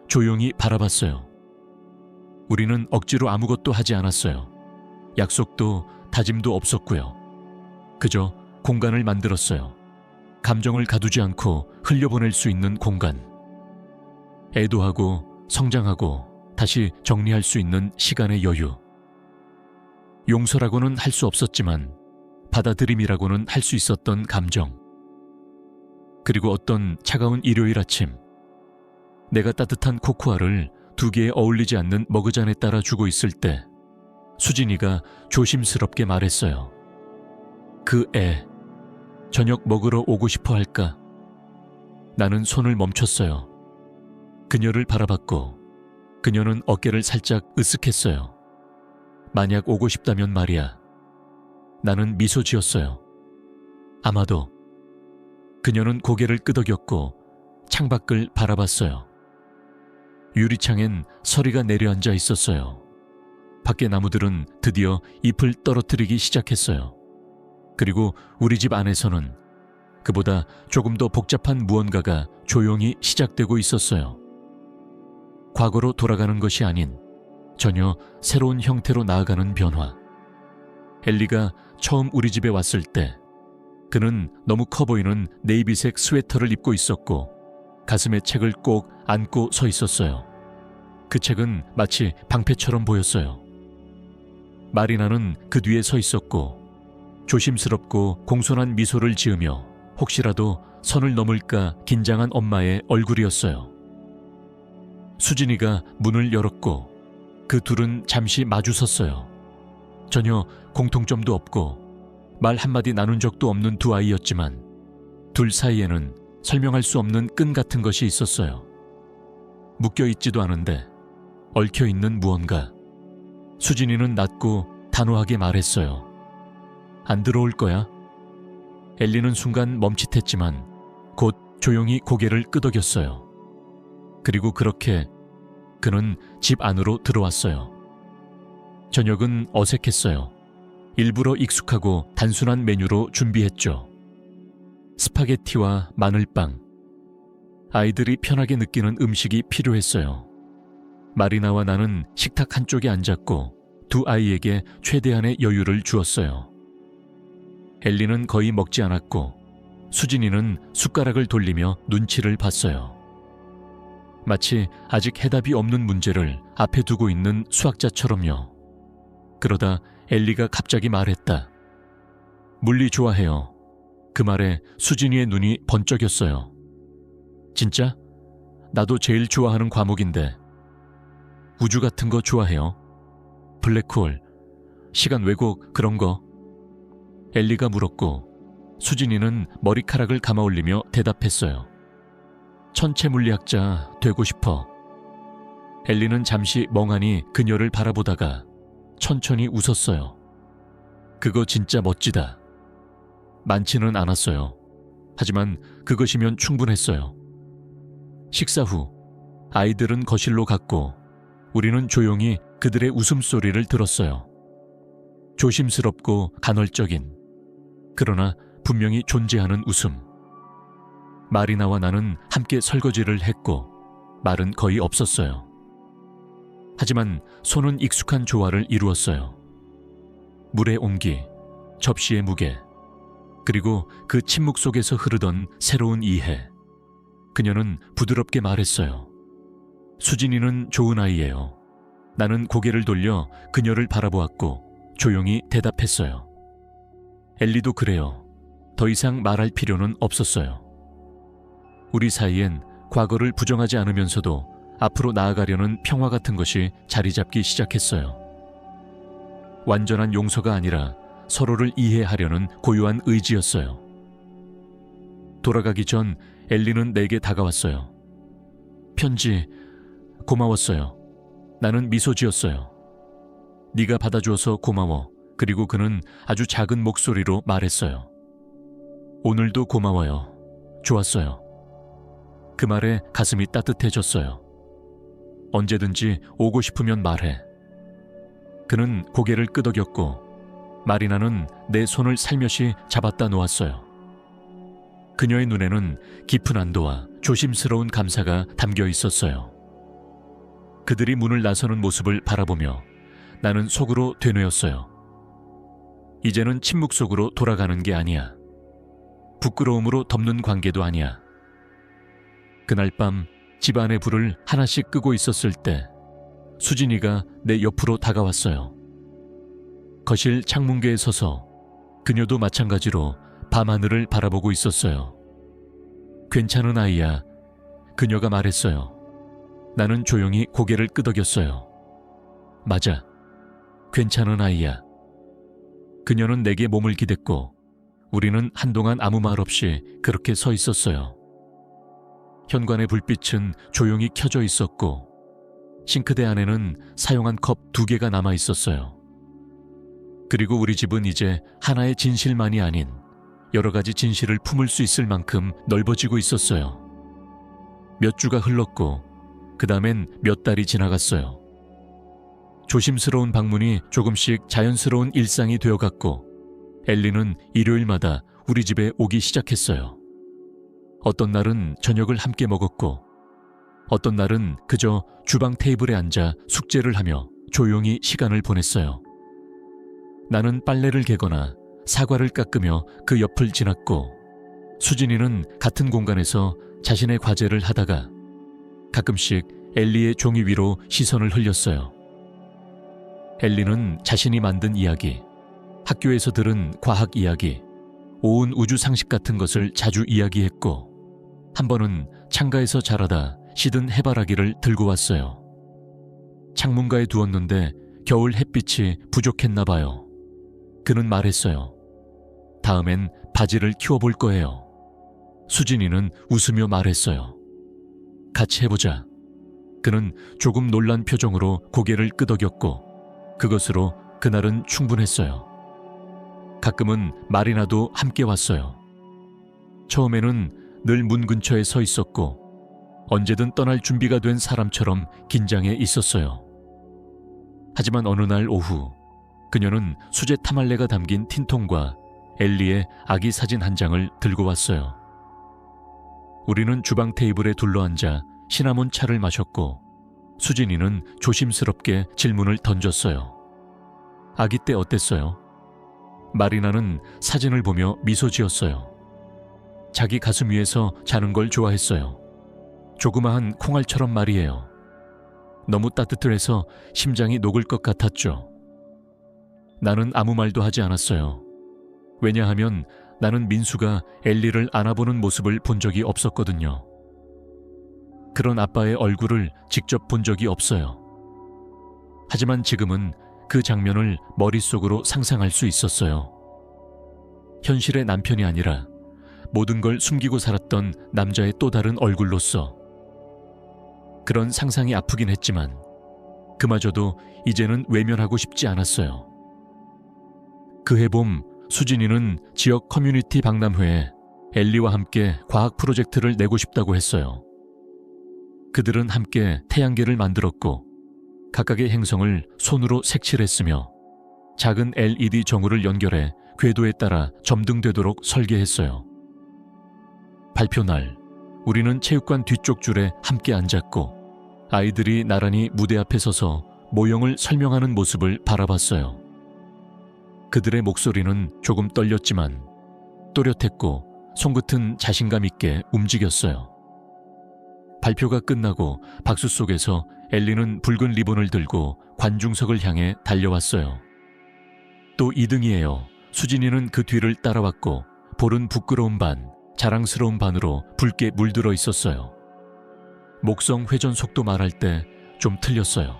조용히 바라봤어요. 우리는 억지로 아무것도 하지 않았어요. 약속도 다짐도 없었고요. 그저 공간을 만들었어요. 감정을 가두지 않고 흘려보낼 수 있는 공간. 애도하고 성장하고 다시 정리할 수 있는 시간의 여유. 용서라고는 할 수 없었지만 받아들임이라고는 할 수 있었던 감정. 그리고 어떤 차가운 일요일 아침, 내가 따뜻한 코코아를 2개의 어울리지 않는 머그잔에 따라 주고 있을 때 수진이가 조심스럽게 말했어요. 그 애, 저녁 먹으러 오고 싶어 할까? 나는 손을 멈췄어요. 그녀를 바라봤고 그녀는 어깨를 살짝 으쓱했어요. 만약 오고 싶다면 말이야. 나는 미소 지었어요. 아마도. 그녀는 고개를 끄덕였고 창밖을 바라봤어요. 유리창엔 서리가 내려앉아 있었어요. 밖의 나무들은 드디어 잎을 떨어뜨리기 시작했어요. 그리고 우리 집 안에서는 그보다 조금 더 복잡한 무언가가 조용히 시작되고 있었어요. 과거로 돌아가는 것이 아닌 전혀 새로운 형태로 나아가는 변화. 엘리가 처음 우리 집에 왔을 때 그는 너무 커 보이는 네이비색 스웨터를 입고 있었고 가슴에 책을 꼭 안고 서 있었어요. 그 책은 마치 방패처럼 보였어요. 마리나는 그 뒤에 서 있었고 조심스럽고 공손한 미소를 지으며 혹시라도 선을 넘을까 긴장한 엄마의 얼굴이었어요. 수진이가 문을 열었고 그 둘은 잠시 마주섰어요. 전혀 공통점도 없고 말 한마디 나눈 적도 없는 두 아이였지만 둘 사이에는 설명할 수 없는 끈 같은 것이 있었어요. 묶여있지도 않은데 얽혀있는 무언가. 수진이는 낮고 단호하게 말했어요. 안 들어올 거야? 엘리는 순간 멈칫했지만 곧 조용히 고개를 끄덕였어요. 그리고 그렇게 그는 집 안으로 들어왔어요. 저녁은 어색했어요. 일부러 익숙하고 단순한 메뉴로 준비했죠. 스파게티와 마늘빵. 아이들이 편하게 느끼는 음식이 필요했어요. 마리나와 나는 식탁 한쪽에 앉았고 두 아이에게 최대한의 여유를 주었어요. 엘리는 거의 먹지 않았고 수진이는 숟가락을 돌리며 눈치를 봤어요. 마치 아직 해답이 없는 문제를 앞에 두고 있는 수학자처럼요. 그러다 엘리가 갑자기 말했다. 물리 좋아해요. 그 말에 수진이의 눈이 번쩍였어요. 진짜? 나도 제일 좋아하는 과목인데. 우주 같은 거 좋아해요. 블랙홀, 시간 왜곡 그런 거. 엘리가 물었고 수진이는 머리카락을 감아올리며 대답했어요. 천체 물리학자 되고 싶어. 엘리는 잠시 멍하니 그녀를 바라보다가 천천히 웃었어요. 그거 진짜 멋지다. 많지는 않았어요. 하지만 그것이면 충분했어요. 식사 후 아이들은 거실로 갔고 우리는 조용히 그들의 웃음소리를 들었어요. 조심스럽고 간헐적인, 그러나 분명히 존재하는 웃음. 마리나와 나는 함께 설거지를 했고 말은 거의 없었어요. 하지만 손은 익숙한 조화를 이루었어요. 물의 온기, 접시의 무게, 그리고 그 침묵 속에서 흐르던 새로운 이해. 그녀는 부드럽게 말했어요. 수진이는 좋은 아이예요. 나는 고개를 돌려 그녀를 바라보았고 조용히 대답했어요. 엘리도 그래요. 더 이상 말할 필요는 없었어요. 우리 사이엔 과거를 부정하지 않으면서도 앞으로 나아가려는 평화 같은 것이 자리 잡기 시작했어요. 완전한 용서가 아니라 서로를 이해하려는 고요한 의지였어요. 돌아가기 전 엘리는 내게 다가왔어요. 편지 고마웠어요. 나는 미소 지었어요. 네가 받아주어서 고마워. 그리고 그는 아주 작은 목소리로 말했어요. 오늘도 고마워요. 좋았어요. 그 말에 가슴이 따뜻해졌어요. 언제든지 오고 싶으면 말해. 그는 고개를 끄덕였고 마리나는 내 손을 살며시 잡았다 놓았어요. 그녀의 눈에는 깊은 안도와 조심스러운 감사가 담겨 있었어요. 그들이 문을 나서는 모습을 바라보며 나는 속으로 되뇌었어요. 이제는 침묵 속으로 돌아가는 게 아니야. 부끄러움으로 덮는 관계도 아니야. 그날 밤 집안의 불을 하나씩 끄고 있었을 때 수진이가 내 옆으로 다가왔어요. 거실 창문계에 서서 그녀도 마찬가지로 밤하늘을 바라보고 있었어요. 괜찮은 아이야. 그녀가 말했어요. 나는 조용히 고개를 끄덕였어요. 맞아. 괜찮은 아이야. 그녀는 내게 몸을 기댔고 우리는 한동안 아무 말 없이 그렇게 서 있었어요. 현관의 불빛은 조용히 켜져 있었고 싱크대 안에는 사용한 컵 2개가 남아 있었어요. 그리고 우리 집은 이제 하나의 진실만이 아닌 여러 가지 진실을 품을 수 있을 만큼 넓어지고 있었어요. 몇 주가 흘렀고 그 다음엔 몇 달이 지나갔어요. 조심스러운 방문이 조금씩 자연스러운 일상이 되어갔고 엘리는 일요일마다 우리 집에 오기 시작했어요. 어떤 날은 저녁을 함께 먹었고 어떤 날은 그저 주방 테이블에 앉아 숙제를 하며 조용히 시간을 보냈어요. 나는 빨래를 개거나 사과를 깎으며 그 옆을 지났고 수진이는 같은 공간에서 자신의 과제를 하다가 가끔씩 엘리의 종이 위로 시선을 흘렸어요. 엘리는 자신이 만든 이야기, 학교에서 들은 과학 이야기, 오은 우주 상식 같은 것을 자주 이야기했고 한 번은 창가에서 자라다 시든 해바라기를 들고 왔어요. 창문가에 두었는데 겨울 햇빛이 부족했나 봐요. 그는 말했어요. 다음엔 바지를 키워볼 거예요. 수진이는 웃으며 말했어요. 같이 해보자. 그는 조금 놀란 표정으로 고개를 끄덕였고 그것으로 그날은 충분했어요. 가끔은 마리나도 함께 왔어요. 처음에는 늘 문 근처에 서 있었고 언제든 떠날 준비가 된 사람처럼 긴장해 있었어요. 하지만 어느 날 오후 그녀는 수제 타말레가 담긴 틴통과 엘리의 아기 사진 한 장을 들고 왔어요. 우리는 주방 테이블에 둘러앉아 시나몬 차를 마셨고 수진이는 조심스럽게 질문을 던졌어요. 아기 때 어땠어요? 마리나는 사진을 보며 미소 지었어요. 자기 가슴 위에서 자는 걸 좋아했어요. 조그마한 콩알처럼 말이에요. 너무 따뜻해서 심장이 녹을 것 같았죠. 나는 아무 말도 하지 않았어요. 왜냐하면 나는 민수가 엘리를 안아보는 모습을 본 적이 없었거든요. 그런 아빠의 얼굴을 직접 본 적이 없어요. 하지만 지금은 그 장면을 머릿속으로 상상할 수 있었어요. 현실의 남편이 아니라 모든 걸 숨기고 살았던 남자의 또 다른 얼굴로서. 그런 상상이 아프긴 했지만 그마저도 이제는 외면하고 싶지 않았어요. 그해 봄 수진이는 지역 커뮤니티 박람회에 엘리와 함께 과학 프로젝트를 내고 싶다고 했어요. 그들은 함께 태양계를 만들었고 각각의 행성을 손으로 색칠했으며 작은 LED 전구를 연결해 궤도에 따라 점등되도록 설계했어요. 발표 날, 우리는 체육관 뒤쪽 줄에 함께 앉았고 아이들이 나란히 무대 앞에 서서 모형을 설명하는 모습을 바라봤어요. 그들의 목소리는 조금 떨렸지만 또렷했고 송긋은 자신감 있게 움직였어요. 발표가 끝나고 박수 속에서 엘리는 붉은 리본을 들고 관중석을 향해 달려왔어요. 또 2등이에요. 수진이는 그 뒤를 따라왔고 볼은 부끄러운 반, 자랑스러운 반으로 붉게 물들어 있었어요. 목성 회전 속도 말할 때 좀 틀렸어요.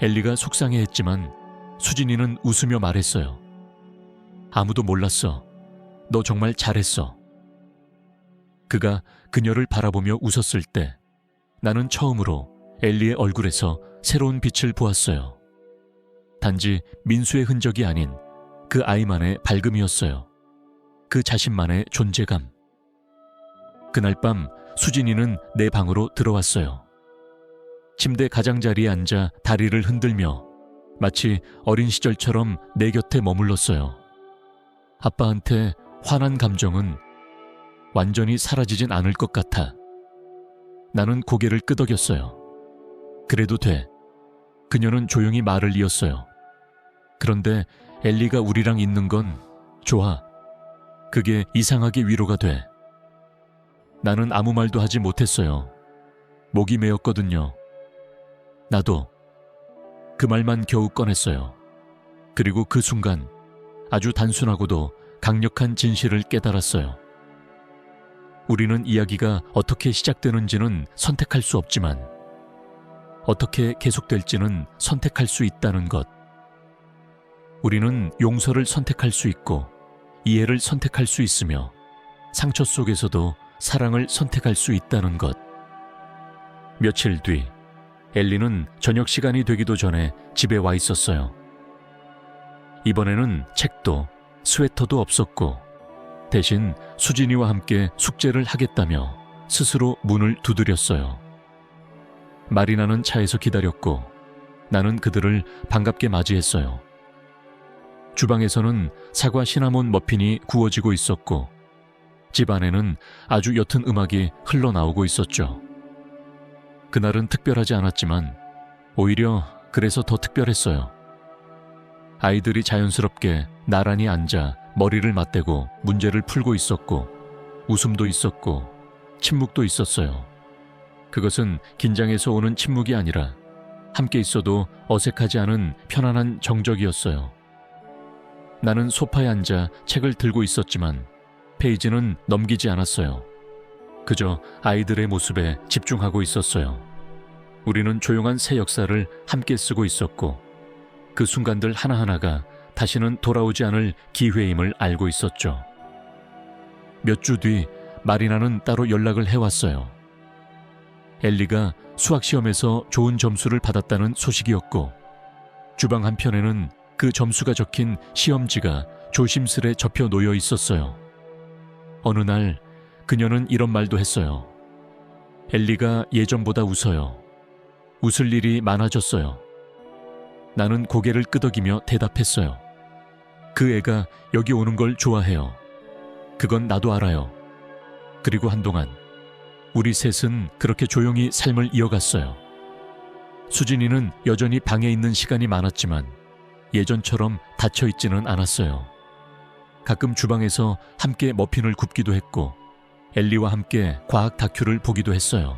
엘리가 속상해했지만 수진이는 웃으며 말했어요. 아무도 몰랐어. 너 정말 잘했어. 그가 그녀를 바라보며 웃었을 때 나는 처음으로 엘리의 얼굴에서 새로운 빛을 보았어요. 단지 민수의 흔적이 아닌 그 아이만의 밝음이었어요. 그 자신만의 존재감. 그날 밤 수진이는 내 방으로 들어왔어요. 침대 가장자리에 앉아 다리를 흔들며 마치 어린 시절처럼 내 곁에 머물렀어요. 아빠한테 화난 감정은 완전히 사라지진 않을 것 같아. 나는 고개를 끄덕였어요. 그래도 돼. 그녀는 조용히 말을 이었어요. 그런데 엘리가 우리랑 있는 건 좋아. 그게 이상하게 위로가 돼. 나는 아무 말도 하지 못했어요. 목이 메었거든요. 나도. 그 말만 겨우 꺼냈어요. 그리고 그 순간 아주 단순하고도 강력한 진실을 깨달았어요. 우리는 이야기가 어떻게 시작되는지는 선택할 수 없지만 어떻게 계속될지는 선택할 수 있다는 것. 우리는 용서를 선택할 수 있고 이해를 선택할 수 있으며 상처 속에서도 사랑을 선택할 수 있다는 것. 며칠 뒤 엘리는 저녁 시간이 되기도 전에 집에 와 있었어요. 이번에는 책도 스웨터도 없었고 대신 수진이와 함께 숙제를 하겠다며 스스로 문을 두드렸어요. 마리나는 차에서 기다렸고 나는 그들을 반갑게 맞이했어요. 주방에서는 사과 시나몬 머핀이 구워지고 있었고 집 안에는 아주 옅은 음악이 흘러나오고 있었죠. 그날은 특별하지 않았지만 오히려 그래서 더 특별했어요. 아이들이 자연스럽게 나란히 앉아 머리를 맞대고 문제를 풀고 있었고 웃음도 있었고 침묵도 있었어요. 그것은 긴장해서 오는 침묵이 아니라 함께 있어도 어색하지 않은 편안한 정적이었어요. 나는 소파에 앉아 책을 들고 있었지만 페이지는 넘기지 않았어요. 그저 아이들의 모습에 집중하고 있었어요. 우리는 조용한 새 역사를 함께 쓰고 있었고 그 순간들 하나하나가 다시는 돌아오지 않을 기회임을 알고 있었죠. 몇 주 뒤 마리나는 따로 연락을 해왔어요. 엘리가 수학시험에서 좋은 점수를 받았다는 소식이었고 주방 한편에는 그 점수가 적힌 시험지가 조심스레 접혀 놓여 있었어요. 어느 날 그녀는 이런 말도 했어요. 엘리가 예전보다 웃어요. 웃을 일이 많아졌어요. 나는 고개를 끄덕이며 대답했어요. 그 애가 여기 오는 걸 좋아해요. 그건 나도 알아요. 그리고 한동안 우리 셋은 그렇게 조용히 삶을 이어갔어요. 수진이는 여전히 방에 있는 시간이 많았지만 예전처럼 닫혀있지는 않았어요. 가끔 주방에서 함께 머핀을 굽기도 했고 엘리와 함께 과학 다큐를 보기도 했어요.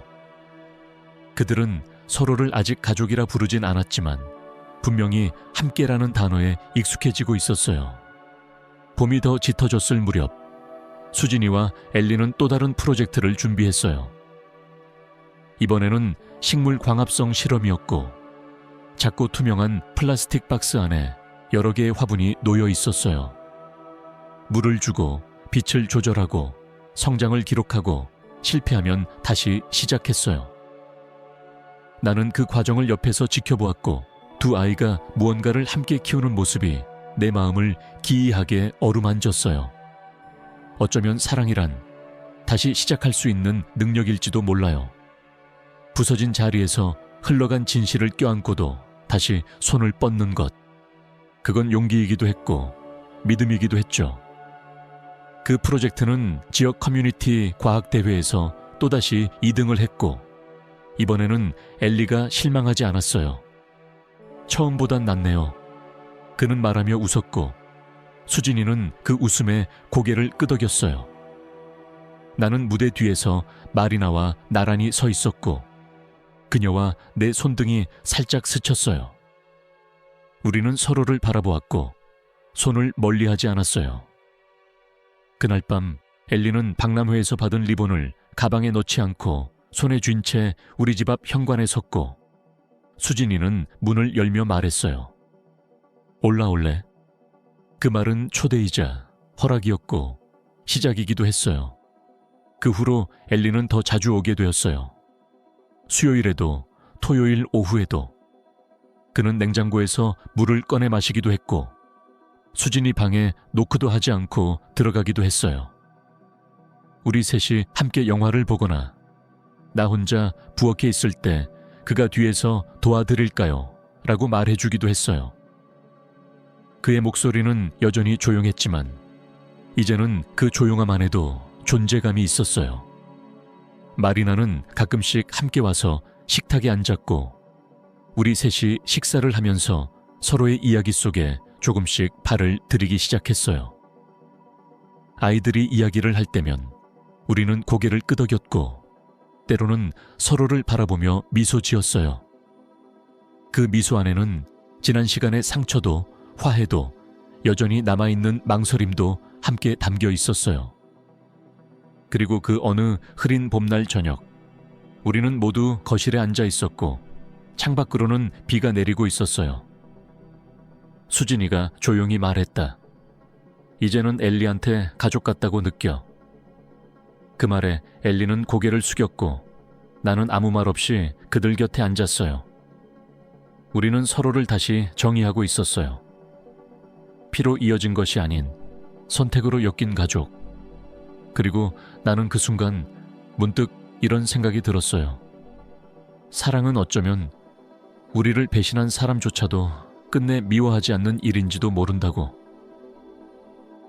그들은 서로를 아직 가족이라 부르진 않았지만 분명히 함께라는 단어에 익숙해지고 있었어요. 봄이 더 짙어졌을 무렵 수진이와 엘리는 또 다른 프로젝트를 준비했어요. 이번에는 식물 광합성 실험이었고 작고 투명한 플라스틱 박스 안에 여러 개의 화분이 놓여 있었어요. 물을 주고 빛을 조절하고 성장을 기록하고 실패하면 다시 시작했어요. 나는 그 과정을 옆에서 지켜보았고 두 아이가 무언가를 함께 키우는 모습이 내 마음을 기이하게 어루만졌어요. 어쩌면 사랑이란 다시 시작할 수 있는 능력일지도 몰라요. 부서진 자리에서 흘러간 진실을 껴안고도 다시 손을 뻗는 것. 그건 용기이기도 했고 믿음이기도 했죠. 그 프로젝트는 지역 커뮤니티 과학대회에서 또다시 2등을 했고 이번에는 엘리가 실망하지 않았어요. 처음보단 낫네요. 그는 말하며 웃었고 수진이는 그 웃음에 고개를 끄덕였어요. 나는 무대 뒤에서 마리나와 나란히 서 있었고 그녀와 내 손등이 살짝 스쳤어요. 우리는 서로를 바라보았고 손을 멀리하지 않았어요. 그날 밤 엘리는 박람회에서 받은 리본을 가방에 넣지 않고 손에 쥔 채 우리 집 앞 현관에 섰고 수진이는 문을 열며 말했어요. 올라올래? 그 말은 초대이자 허락이었고 시작이기도 했어요. 그 후로 엘리는 더 자주 오게 되었어요. 수요일에도 토요일 오후에도. 그는 냉장고에서 물을 꺼내 마시기도 했고 수진이 방에 노크도 하지 않고 들어가기도 했어요. 우리 셋이 함께 영화를 보거나 나 혼자 부엌에 있을 때 그가 뒤에서 도와드릴까요? 라고 말해주기도 했어요. 그의 목소리는 여전히 조용했지만 이제는 그 조용함 안에도 존재감이 있었어요. 마리나는 가끔씩 함께 와서 식탁에 앉았고 우리 셋이 식사를 하면서 서로의 이야기 속에 조금씩 발을 들이기 시작했어요. 아이들이 이야기를 할 때면 우리는 고개를 끄덕였고 때로는 서로를 바라보며 미소 지었어요. 그 미소 안에는 지난 시간의 상처도 화해도 여전히 남아있는 망설임도 함께 담겨 있었어요. 그리고 그 어느 흐린 봄날 저녁 우리는 모두 거실에 앉아 있었고 창밖으로는 비가 내리고 있었어요. 수진이가 조용히 말했다. 이제는 엘리한테 가족 같다고 느껴. 그 말에 엘리는 고개를 숙였고 나는 아무 말 없이 그들 곁에 앉았어요. 우리는 서로를 다시 정의하고 있었어요. 피로 이어진 것이 아닌 선택으로 엮인 가족. 그리고 나는 그 순간 문득 이런 생각이 들었어요. 사랑은 어쩌면 우리를 배신한 사람조차도 끝내 미워하지 않는 일인지도 모른다고.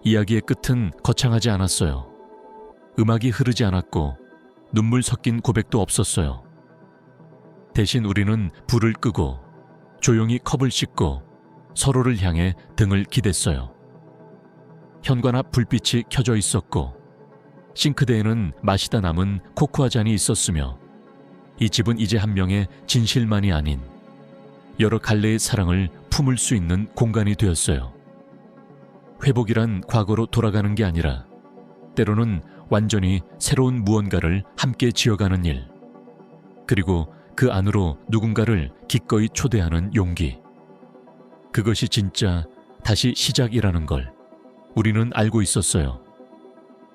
이야기의 끝은 거창하지 않았어요. 음악이 흐르지 않았고 눈물 섞인 고백도 없었어요. 대신 우리는 불을 끄고 조용히 컵을 씻고 서로를 향해 등을 기댔어요. 현관 앞 불빛이 켜져 있었고 싱크대에는 마시다 남은 코코아 잔이 있었으며 이 집은 이제 한 명의 진실만이 아닌 여러 갈래의 사랑을 품을 수 있는 공간이 되었어요. 회복이란 과거로 돌아가는 게 아니라 때로는 완전히 새로운 무언가를 함께 지어가는 일, 그리고 그 안으로 누군가를 기꺼이 초대하는 용기. 그것이 진짜 다시 시작이라는 걸 우리는 알고 있었어요.